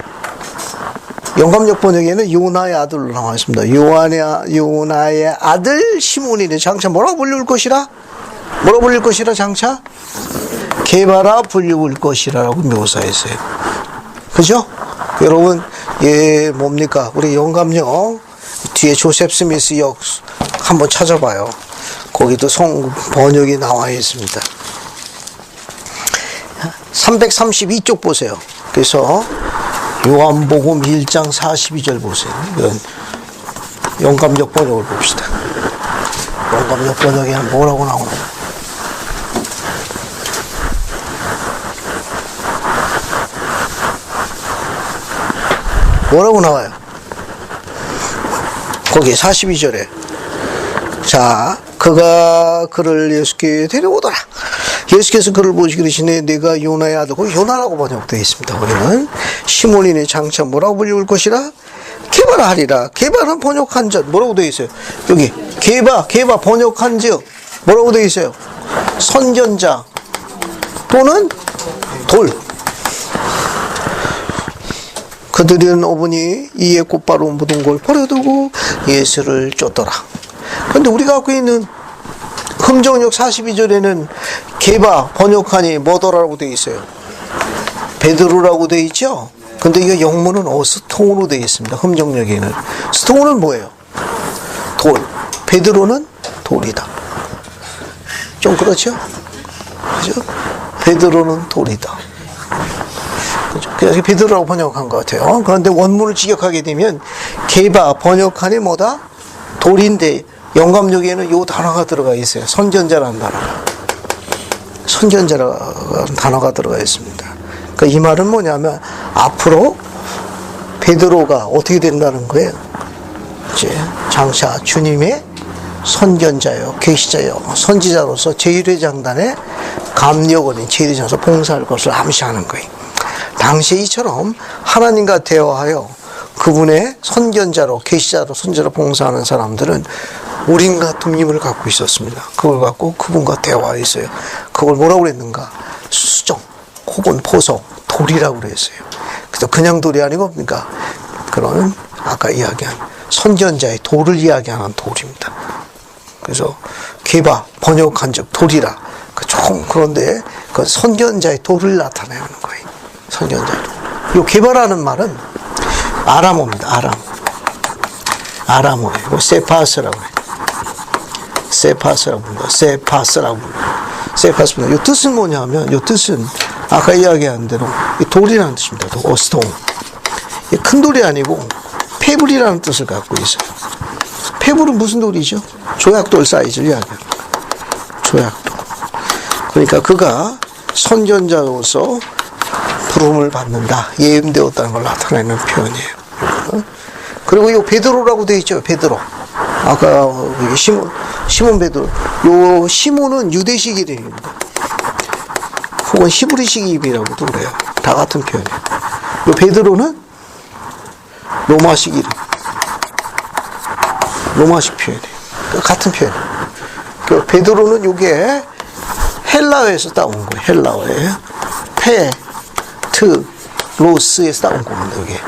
영감역 번역에는 요나의 아들로 나와 있습니다. 요나의 아들 시몬이네. 장차 뭐라고 불릴 것이라? 뭐라고 불릴 것이라 장차? 게바라 불릴 것이라고 묘사했어요. 그죠? 여러분, 뭡니까? 우리 영감역 뒤에 조셉 스미스 역 한번 찾아봐요. 거기도 성 번역이 나와 있습니다. 332쪽 보세요. 그래서 요한복음 1장 42절 보세요. 이건 영감역 번역을 봅시다. 영감역 번역에 뭐라고 나오나요? 뭐라고 나와요? 거기 42절에 자, 그가 그를 예수께 데려오더라. 예수께서 그를 보시기 그러시네. 내가 요나의 아들. 거기 요나라고 번역되어 있습니다. 거기는 시몬이네. 장차 뭐라고 불릴 것이라? 게바라 하리라. 게바는 번역한 적 뭐라고 되어 있어요? 여기 게바 번역한 적 뭐라고 되어 있어요? 선전자 또는 돌. 그들은 어머니 이에 곧바로 묻은 걸 버려두고 예수를 쫓더라. 그런데 우리가 갖고 있는 흠정역 42절에는 게바 번역하니 뭐더라고 되어 있어요? 베드로라고 되어 있죠? 근데 이거 영문은 스톤으로 되어 있습니다. 흠정역에는. 스톤은 뭐예요? 돌. 베드로는 돌이다. 좀 그렇죠? 그죠? 베드로는 돌이다. 그죠? 그래서 베드로라고 번역한 것 같아요. 그런데 원문을 직역하게 되면 게바 번역하니 뭐다? 돌인데 영감역에는 요 단어가 들어가 있어요. 선전자라는 단어가. 선전자라는 단어가 들어가 있습니다. 그러니까 이 말은 뭐냐면 앞으로 베드로가 어떻게 된다는 거예요? 이제 장차 주님의 선전자요, 계시자요, 선지자로서 제1회장단의 감력원인 제1회장에서 봉사할 것을 암시하는 거예요. 당시에 이처럼 하나님과 대화하여 그분의 선견자로, 계시자로, 선지자로 봉사하는 사람들은 우린과 둠님을 갖고 있었습니다. 그걸 갖고 그분과 대화했어요. 그걸 뭐라고 그랬는가? 수정 혹은 포석, 돌이라고 그랬어요. 그래서 그냥 돌이 아니고 뭡니까? 그런 아까 이야기한 선견자의 돌을 이야기하는 돌입니다. 그래서 게바 번역한 적 돌이라 좀 그런데 그 선견자의 돌을 나타내는 거예요. 선견자의 돌. 요 게바라는 말은 아람어입니다. 아람어예요. 세파스라고 해요. 세파스라고 합니다. 세파스라고 합니다. 세파스입니다. 요 뜻은 뭐냐면 요 뜻은 아까 이야기한 대로 이 돌이라는 뜻입니다. 스톤. 큰 돌이 아니고 페블이라는 뜻을 갖고 있어요. 페블은 무슨 돌이죠? 조약돌 사이즈를 이야기합니다. 조약돌. 그러니까 그가 선견자로서 부름을 받는다. 예임되었다는 걸 나타내는 표현이에요. 그리고 이 베드로라고 되어 있죠. 베드로. 아까 시몬 베드로. 요 시몬은 유대식 이름입니다. 혹은 히브리식 이름이라고도 그래요. 다 같은 표현이에요. 요 베드로는 로마식 이름. 로마식 표현이에요. 같은 표현이에요. 그 베드로는 요게 헬라어에서 따온 거예요. 헬라어에 페트로스에서 따온 겁니다. 이게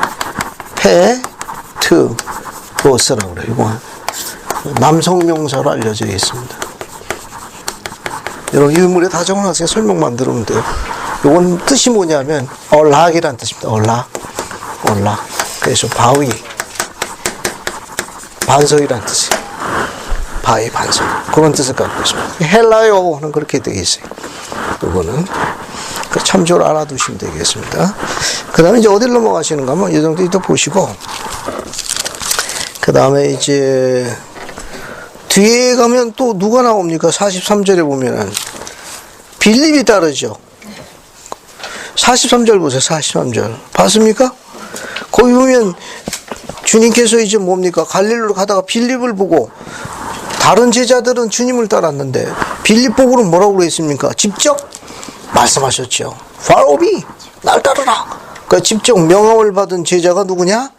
페트로스라고 그래요. 이거 남성 명사로 알려져 있습니다. 여러분 유물에 다 적어놨어요. 설명만 들으면 돼요. 이건 뜻이 뭐냐면 얼락이라는 뜻입니다. 얼락. 그래서 바위, 반석이라는 뜻이에요. 바위, 반석. 그런 뜻을 갖고 있습니다. 헬라어는 그렇게 되어 있어요. 이거는 참조를 알아두시면 되겠습니다. 그 다음에 이제 어디를 넘어가시는가 하면 이 정도 이따 보시고, 그 다음에 이제 뒤에 가면 또 누가 나옵니까? 43절에 보면은 빌립이 따르죠. 43절 보세요. 43절 봤습니까? 거기 보면 주님께서 이제 뭡니까? 갈릴리로 가다가 빌립을 보고, 다른 제자들은 주님을 따랐는데 빌립 보고는 뭐라고 그랬습니까? 직접 말씀하셨죠. 파로비 날 따르라. 그러니까 직접 명함을 받은 제자가 누구냐?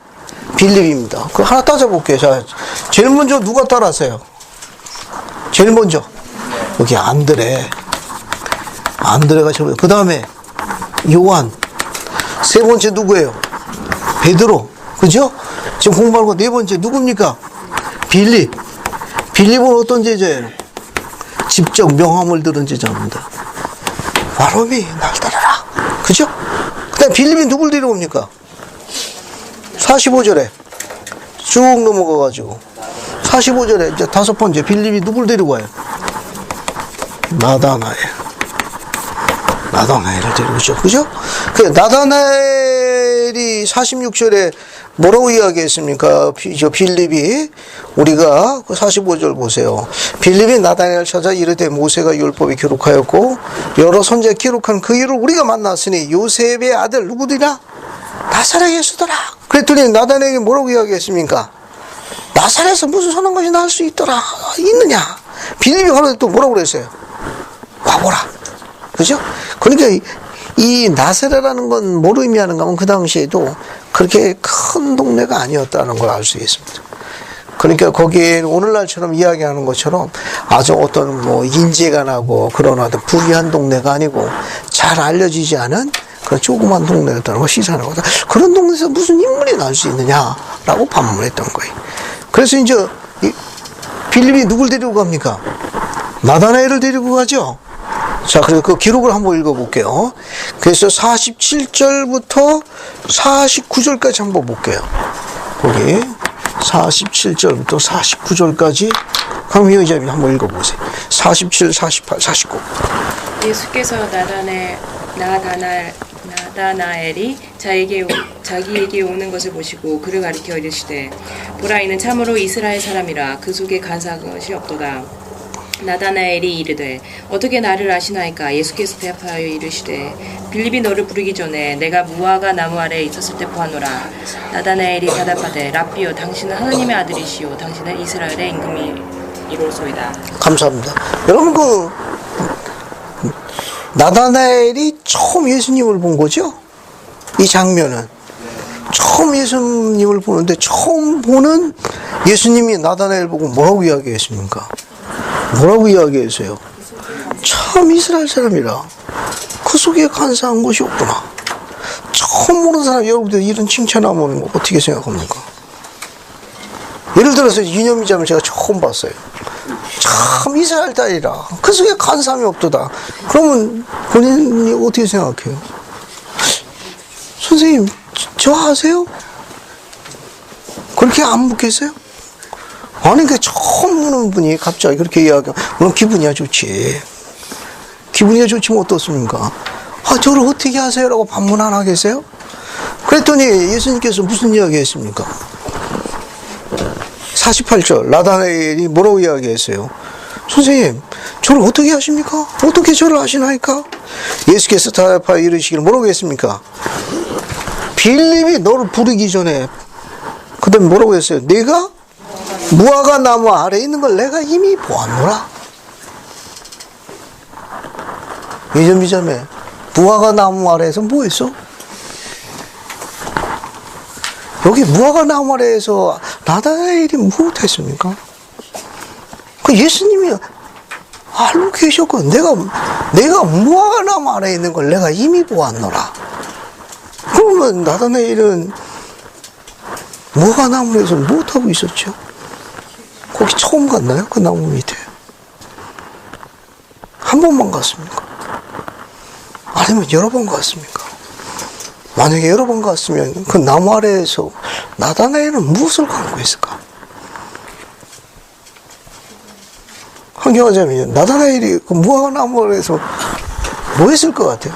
빌립입니다. 그 하나 따져볼게요. 자, 제일 먼저 누가 따랐어요? 제일 먼저 여기 안드레가 제일 먼저. 그 다음에 요한. 세 번째 누구예요? 베드로. 그죠? 지금 공부하는 거 네 번째 누굽니까? 빌립. 빌립은 어떤 제자예요? 직접 명함을 들은 제자입니다. 바로미 날 따라라. 그죠? 그 다음 빌립이 누굴 데려옵니까? 45절에 쭉 넘어가가지고 45절에 이제 다섯 번째 빌립이 누굴 데리고 와요? 나다나엘을 데려오죠. 그죠? 그 나다나엘이 46절에 뭐라고 이야기했습니까? 저 빌립이, 우리가 그 45절 보세요. 빌립이 나다나엘을 찾아 이르되 모세가 율법에 기록하였고 여러 선지자가 기록한 그 일을 우리가 만났으니 요셉의 아들 누구더라? 나사렛 예수더라. 그랬더니 나다나엘이 뭐라고 이야기했습니까? 나사렛에서 무슨 선한 것이 나올 수 있느냐? 빌립이 가로되 또 뭐라고 그랬어요? 와보라. 그죠? 그러니까 이 나사렛이라는 건 뭘 의미하는가 하면 그 당시에도 그렇게 큰 동네가 아니었다는 걸 알 수 있습니다. 그러니까 거기에 오늘날처럼 이야기하는 것처럼 아주 어떤 뭐 인재가 나고 그런 어떤 부귀한 동네가 아니고 잘 알려지지 않은 그런 조그만 동네였다는 걸 시사하는 거다. 그런 동네에서 무슨 인물이 날 수 있느냐라고 반문했던 거예요. 그래서 이제 빌립이 누굴 데리고 갑니까? 나다나엘을 데리고 가죠. 자, 그래서 그 기록을 한번 읽어볼게요. 그래서 47절부터 49절까지 한번 볼게요. 거기 47절부터 49절까지 강미호자님 한번 읽어보세요. 47, 48, 49. 예수께서 나다나엘이 자기에게 오는 것을 보시고 그를 가리켜 이르시되 보라 이는 참으로 이스라엘 사람이라 그 속에 간사한 것이 없도다. 나다나엘이 이르되 어떻게 나를 아시나이까? 예수께서 대답하여 이르시되 빌립이 너를 부르기 전에 내가 무화과 나무 아래에 있었을 때 보았노라. 나다나엘이 대답하되 랍비여 당신은 하나님의 아들이시오 당신은 이스라엘의 임금이로소이다. 감사합니다. 여러분 그 나다나엘이 처음 예수님을 본 거죠? 이 장면은 처음 예수님을 보는데 처음 보는 예수님이 나다나엘 보고 뭐라고 이야기했습니까? 뭐라고 이야기했어요? 참 이스라엘 사람이라 그 속에 간사한 것이 없구나. 처음 보는 사람 여러분들 이런 칭찬하면 어떻게 생각합니까? 예를 들어서 이념이자면 제가 처음 봤어요. 참 이스라엘 딸이라 그 속에 간삼이 없도다. 그러면 본인이 어떻게 생각해요? 선생님 저 아세요? 그렇게 안 묻겠어요? 아니 그 처음 보는 분이 갑자기 그렇게 이야기하면 물론 기분이야 좋지. 기분이야 좋지면 어떻습니까? 아 저를 어떻게 하세요? 라고 반문 안 하겠어요? 그랬더니 예수님께서 무슨 이야기 했습니까? 48절 나다나엘이 뭐라고 이야기했어요? 선생님 저를 어떻게 하십니까? 어떻게 저를 아시나이까? 예수께서 대답하여 이르시기를 뭐라고 했습니까? 빌립이 너를 부르기 전에 그 다음에 뭐라고 했어요? 내가 무화과 나무 아래에 있는 걸 내가 이미 보았노라. 예전비자매 무화과 나무 아래에서 뭐 했어? 여기 무화과 나무 아래에서 나다나엘이 무엇했습니까? 그 예수님이 알고 계셨고 내가 무화과 나무 아래에 있는 걸 내가 이미 보았노라. 그러면 나다나엘은 무화과 나무에서 무엇하고 있었죠? 거기 처음 갔나요? 그 나무 밑에 한 번만 갔습니까? 아니면 여러 번 갔습니까? 만약에 여러 번 갔으면 그 나무 아래에서 나다나엘은 무엇을 갖고 있을까? 한경하자면 나다나엘이 그 무화과 나무 아래에서 뭐 했을 것 같아요?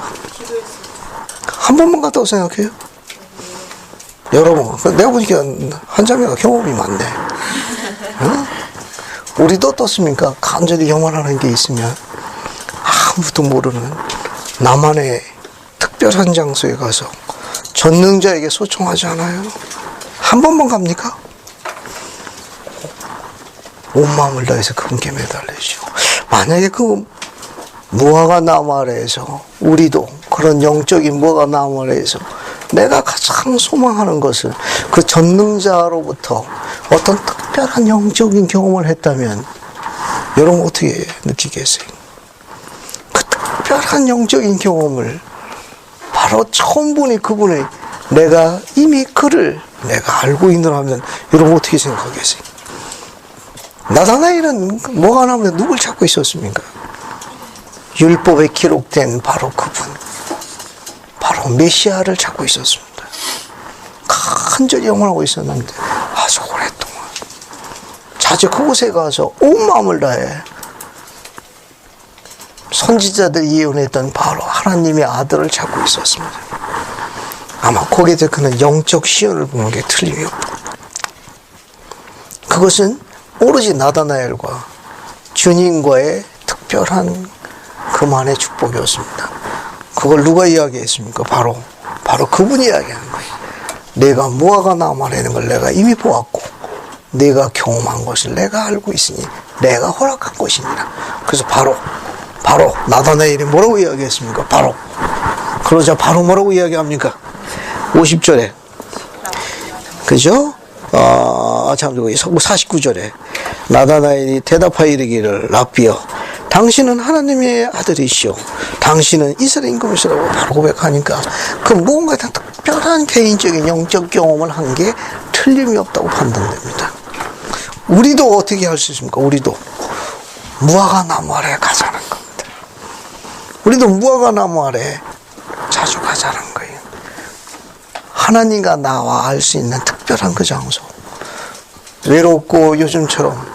한 번만 갔다고 생각해요? 여러 번. 내가 보니까 한자매가 경험이 많네. 어? 우리도 어떻습니까? 간절히 영원하는 게 있으면 아무도 모르는 나만의 특별한 장소에 가서 전능자에게 소청하지 않아요? 한 번만 갑니까? 온 마음을 다해서 그분께 매달리시오. 만약에 그 무화과 나무 아래에서 우리도 그런 영적인 무화과 나무 아래에서 내가 가장 소망하는 것을 그 전능자로부터 어떤 특별한 영적인 경험을 했다면 여러분 어떻게 느끼겠어요? 그 특별한 영적인 경험을 바로 처음 보니 그분의 내가 이미 그를 내가 알고 있노라면 여러분 어떻게 생각하겠어요? 나다나엘은 뭐가 나오면 누굴 찾고 있었습니까? 율법에 기록된 바로 그분, 바로 메시아를 찾고 있었습니다. 간절히 영원하고 있었는데 아주 오랫동안 자주 그곳에 가서 온 마음을 다해 선지자들이 예언했던 바로 하나님의 아들을 찾고 있었습니다. 아마 거기에 그는 영적 시연을 보는 게 틀림이 없다. 그것은 오로지 나다나엘과 주님과의 특별한 그만의 축복이었습니다. 그걸 누가 이야기했습니까? 바로 그분이 이야기하는 거예요. 내가 무화과 나무 아래에 있는 걸 내가 이미 보았고 내가 경험한 것을 내가 알고 있으니 내가 허락한 것이니라. 그래서 바로 나다나엘이 뭐라고 이야기했습니까? 그러자 바로 뭐라고 이야기합니까? 50절에 그죠? 49절에 나다나엘이 대답하여 이르기를 랍비여 당신은 하나님의 아들이시오 당신은 이스라엘 임금이시라고 바로 고백하니까 그 무언가 특별한 개인적인 영적 경험을 한 게 틀림이 없다고 판단됩니다. 우리도 어떻게 할 수 있습니까? 우리도 무화과 나무 아래에 가자는 겁니다. 우리도 무화과 나무 아래에 자주 가자는 거예요. 하나님과 나와 알 수 있는 특별한 그 장소. 외롭고 요즘처럼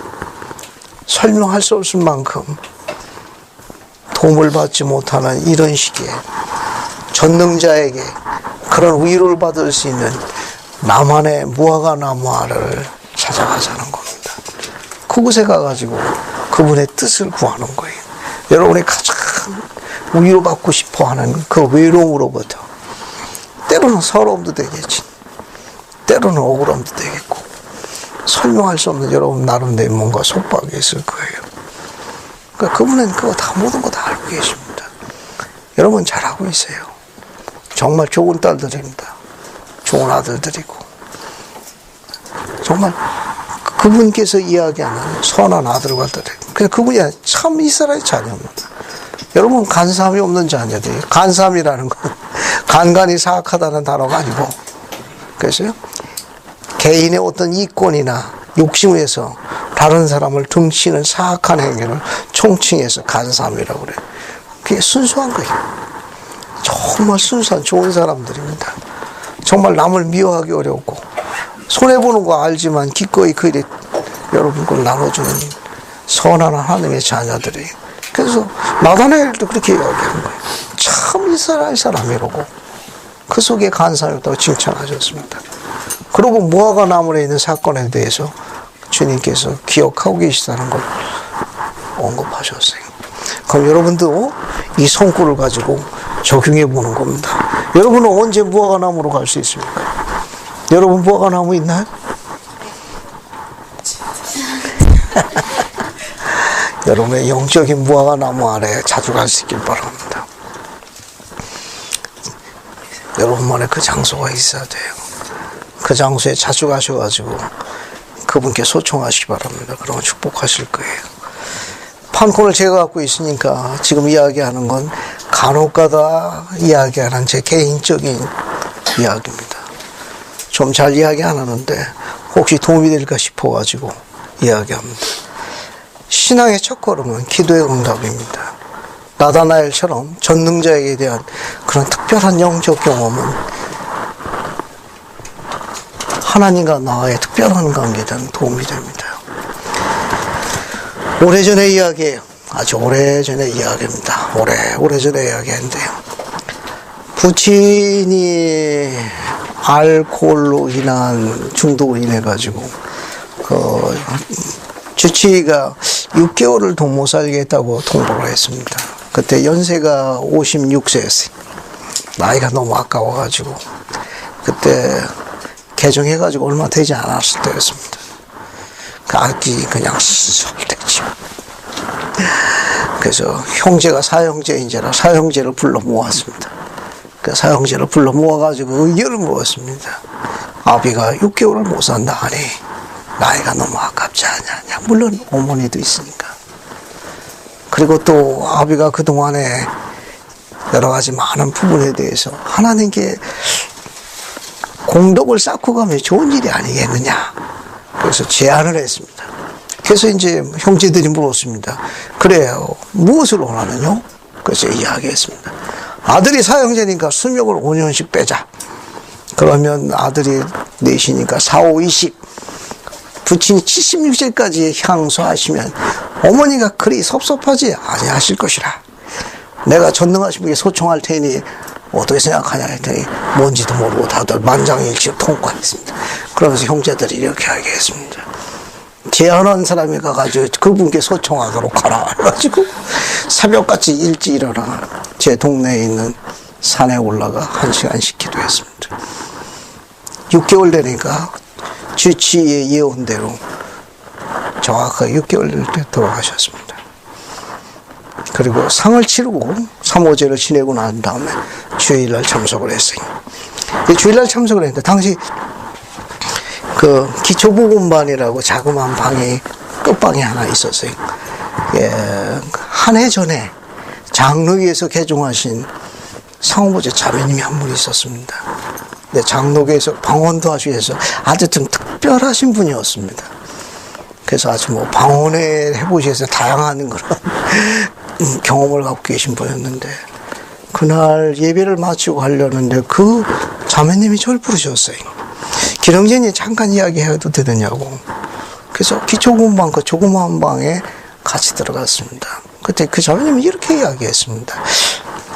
설명할 수 없을 만큼 도움을 받지 못하는 이런 시기에 전능자에게 그런 위로를 받을 수 있는 나만의 무화과 나무 아래를 찾아가자는 겁니다. 그곳에 가가지고 그분의 뜻을 구하는 거예요. 여러분이 가장 위로받고 싶어하는 그 외로움으로부터 때로는 서러움도 되겠지. 때로는 억울함도 되겠고 설명할 수 없는 여러분 나름대로 뭔가 속박이 있을 거예요. 그러니까 그분은 그거 다 모든 거 다 알고 계십니다. 여러분 잘하고 있어요. 정말 좋은 딸들입니다. 좋은 아들들이고 정말 그분께서 이야기하는 선한 아들과 딸들. 그래서 그분이 참 이스라엘 자녀입니다. 여러분 간삼이 없는 자녀들이 간삼이라는 건 간간히 사악하다는 단어가 아니고, 그래서요, 개인의 어떤 이권이나 욕심에서 다른 사람을 등치는 사악한 행위를 총칭해서 간사함이라고 그래요. 그게 순수한 거예요. 정말 순수한 좋은 사람들입니다. 정말 남을 미워하기 어렵고 손해보는 거 알지만 기꺼이 그 일에 여러분 걸 나눠주는 선한 하나님의 자녀들이에요. 그래서 나다나엘도 그렇게 이야기하는 거예요. 참 이스라엘 사람이라고 그 속에 간사하다고 칭찬하셨습니다. 그리고 모아가 나물에 있는 사건에 대해서 주님께서 기억하고 계시다는 걸 언급하셨어요. 그럼 여러분도 이 성구를 가지고 적용해 보는 겁니다. 여러분은 언제 무화과 나무로 갈 수 있습니까? 여러분 무화과 나무 있나요? 여러분의 영적인 무화과 나무 아래 자주 갈 수 있길 바랍니다. 여러분만의 그 장소가 있어야 돼요. 그 장소에 자주 가셔가지고 그분께 소청하시기 바랍니다. 그러면 축복하실 거예요. 판콘을 제가 갖고 있으니까 지금 이야기하는 건 간혹가다 이야기하는 제 개인적인 이야기입니다. 좀 잘 이야기 안 하는데 혹시 도움이 될까 싶어가지고 이야기합니다. 신앙의 첫걸음은 기도의 응답입니다. 나다나엘처럼 전능자에게 대한 그런 특별한 영적 경험은 하나님과 나와의 특별한 관계에 대한 도움이 됩니다. 오래전의 이야기예요. 아주 오래전의 이야기입니다. 오래전의 이야기인데요. 부친이 알코올로 인한 중독으로 인해 가지고 그 주치의가 6개월을 더 못 살겠다고 통보를 했습니다. 그때 연세가 56세였어요. 나이가 너무 아까워가지고 그때 개정해가지고 얼마 되지 않았을 때였습니다. 그 아기 그냥 수술됐죠. 그래서 형제가 사형제인지라 사형제를 불러 모았습니다. 그 사형제를 불러 모아가지고 의견을 모았습니다. 아비가 6개월을 못 산다 하니 나이가 너무 아깝지 않냐. 물론 어머니도 있으니까. 그리고 또 아비가 그동안에 여러 가지 많은 부분에 대해서 하나님께 공덕을 쌓고 가면 좋은 일이 아니겠느냐. 그래서 제안을 했습니다. 그래서 이제 형제들이 물었습니다. 그래요. 무엇을 원하느냐? 그래서 이야기했습니다. 아들이 사형제니까 수명을 5년씩 빼자. 그러면 아들이 넷이니까 4, 5, 20. 부친이 76세까지 향수하시면 어머니가 그리 섭섭하지 아니하실 것이라. 내가 전능하신 분께 소청할 테니 어떻게 생각하냐 했더니 뭔지도 모르고 다들 만장일치로 통과했습니다. 그러면서 형제들이 이렇게 하겠습니다. 제안한 사람이 가가지고 그분께 소청하도록 하라 해가지고 새벽같이 일찍 일어나 제 동네에 있는 산에 올라가 1시간씩 기도했습니다. 6개월 되니까 주치의 예언대로 정확하게 6개월 될 때 돌아가셨습니다. 그리고 상을 치르고 3호제를 지내고 난 다음에 주일날 참석을 했어요. 주일날 참석을 했는데 당시 그 기초복음반이라고 자그마한 방이 끝방에 하나 있었어요. 예, 한 해 전에 장로교에서 개종하신 상호보제 자매님이 한 분 있었습니다. 네, 장로교에서 방언도 하시면서 아주 좀 특별하신 분이었습니다. 그래서 아주 뭐 방언에 해보시면서 다양한 그런 경험을 갖고 계신 분이었는데 그날 예배를 마치고 가려는데 그 자매님이 저를 부르셨어요. 기령진이 잠깐 이야기해도 되느냐고. 그래서 기초공방 그 조그마한 방에 같이 들어갔습니다. 그때 그 자매님이 이렇게 이야기했습니다.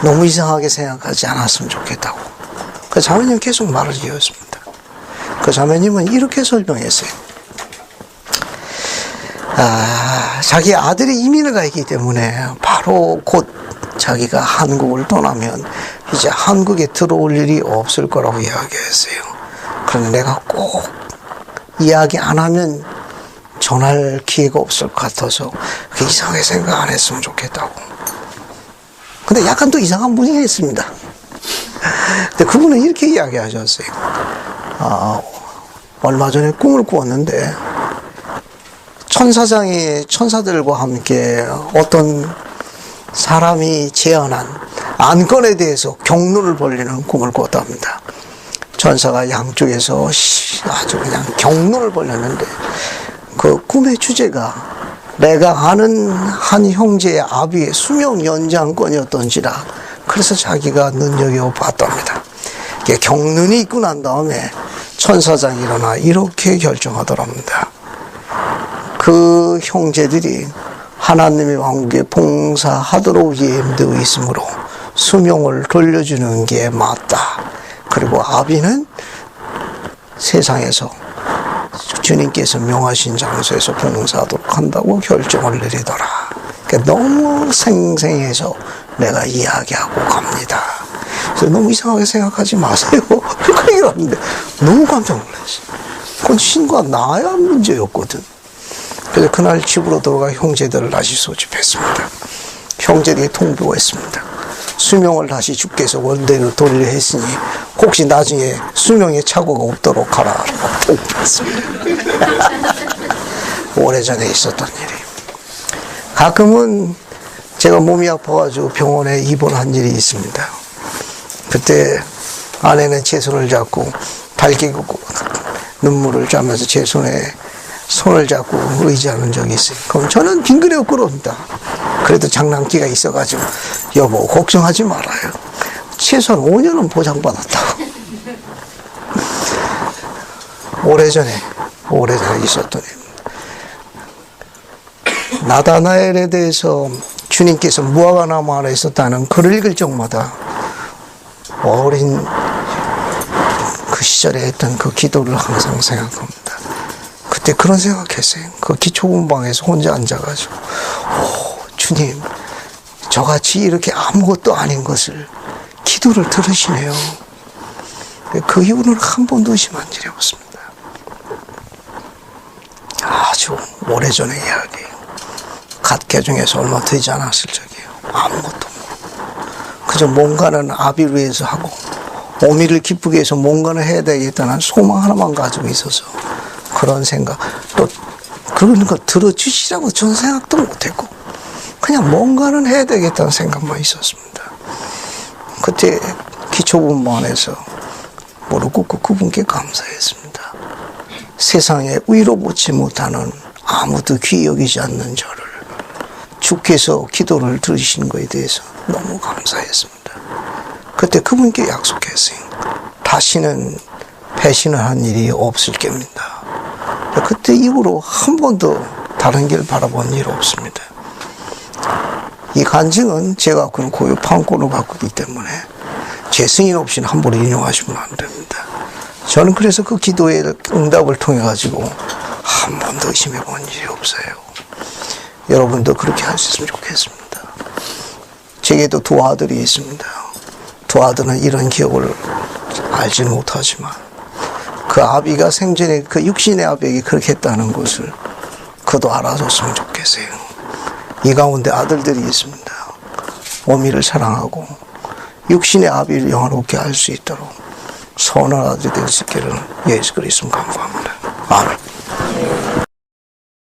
너무 이상하게 생각하지 않았으면 좋겠다고. 그 자매님 계속 말을 이었습니다. 그 자매님은 이렇게 설명했어요. 자기 아들이 이민을 가 있기 때문에 바로 곧 자기가 한국을 떠나면 이제 한국에 들어올 일이 없을 거라고 이야기했어요. 그런데 내가 꼭 이야기 안 하면 전할 기회가 없을 것 같아서 이상하게 생각 안 했으면 좋겠다고. 근데 약간 또 이상한 분위기가 있습니다. 근데 그분은 이렇게 이야기하셨어요. 얼마 전에 꿈을 꾸었는데 천사장이 천사들과 함께 어떤 사람이 제안한 안건에 대해서 경륜을 벌리는 꿈을 꿨답니다. 천사가 양쪽에서 아주 그냥 경륜을 벌렸는데 그 꿈의 주제가 내가 아는 한 형제의 아비의 수명 연장권이었던지라 그래서 자기가 눈여겨봤답니다. 경륜이 있고 난 다음에 천사장이 일어나 이렇게 결정하더랍니다. 그 형제들이 하나님의 왕국에 봉사하도록 예임되어 있으므로 수명을 돌려주는 게 맞다. 그리고 아비는 세상에서 주님께서 명하신 장소에서 봉사하도록 한다고 결정을 내리더라. 그러니까 너무 생생해서 내가 이야기하고 갑니다. 그래서 너무 이상하게 생각하지 마세요. 그 얘기를 하는데 너무 깜짝 놀랐어요. 그건 신과 나야 문제였거든. 그래서 그날 집으로 돌아가 형제들을 다시 소집했습니다. 형제들이 통보했습니다. 수명을 다시 주께서 원대로 돌리려 했으니 혹시 나중에 수명에 착오가 없도록 하라고 통보했습니다. 오래전에 있었던 일이. 가끔은 제가 몸이 아파가지고 병원에 입원한 일이 있습니다. 그때 아내는 제 손을 잡고 발기고 눈물을 짜면서 제 손에 손을 잡고 의지하는 적이 있어요. 그럼 저는 빙그레 끌어옵니다. 그래도 장난기가 있어가지고 여보 걱정하지 말아요. 최소한 5년은 보장받았다고. 오래전에 있었던 일입니다. 나다나엘에 대해서 주님께서 무화과나무 안에 있었다는 글을 읽을 적마다 어린 그 시절에 했던 그 기도를 항상 생각합니다. 그때 그런 생각했어요. 그 기초문방에서 혼자 앉아가지고 주님 저같이 이렇게 아무것도 아닌 것을 기도를 들으시네요. 그 이후로는 한 번도 의심한 일이 없습니다. 아주 오래전의 이야기. 갓 개중에서 얼마 되지 않았을 적이에요. 아무것도 모르고 그저 뭔가는 아비를 위해서 하고 어미를 기쁘게 해서 뭔가는 해야 되겠다는 소망 하나만 가지고 있어서 그런 생각, 또 그런 거 들어주시라고 저는 생각도 못했고 그냥 뭔가는 해야 되겠다는 생각만 있었습니다. 그때 기초분반에서 무릎 꿇고 그분께 감사했습니다. 세상에 위로받지 못하는 아무도 귀히 여기지 않는 저를 주께서 기도를 들으신 것에 대해서 너무 감사했습니다. 그때 그분께 약속했어요. 다시는 배신을 한 일이 없을 겁니다. 그때 이후로 한 번도 다른 길 바라본 일 없습니다. 이 간증은 제가 그런 고유 판권을 갖고 있기 때문에 제 승인 없이는 함부로 인용하시면 안 됩니다. 저는 그래서 그 기도의 응답을 통해 가지고 한 번도 의심해 본 일이 없어요. 여러분도 그렇게 할 수 있으면 좋겠습니다. 제게도 두 아들이 있습니다. 두 아들은 이런 기억을 알지는 못하지만 그 아비가 생전에 그 육신의 아비에게 그렇게 했다는 것을 그도 알아줬으면 좋겠어요. 이 가운데 아들들이 있습니다. 어미를 사랑하고 육신의 아비를 영화롭게 할 수 있도록 선한 아들이 될 수 있기를 예수 그리스도 간구합니다. 아멘.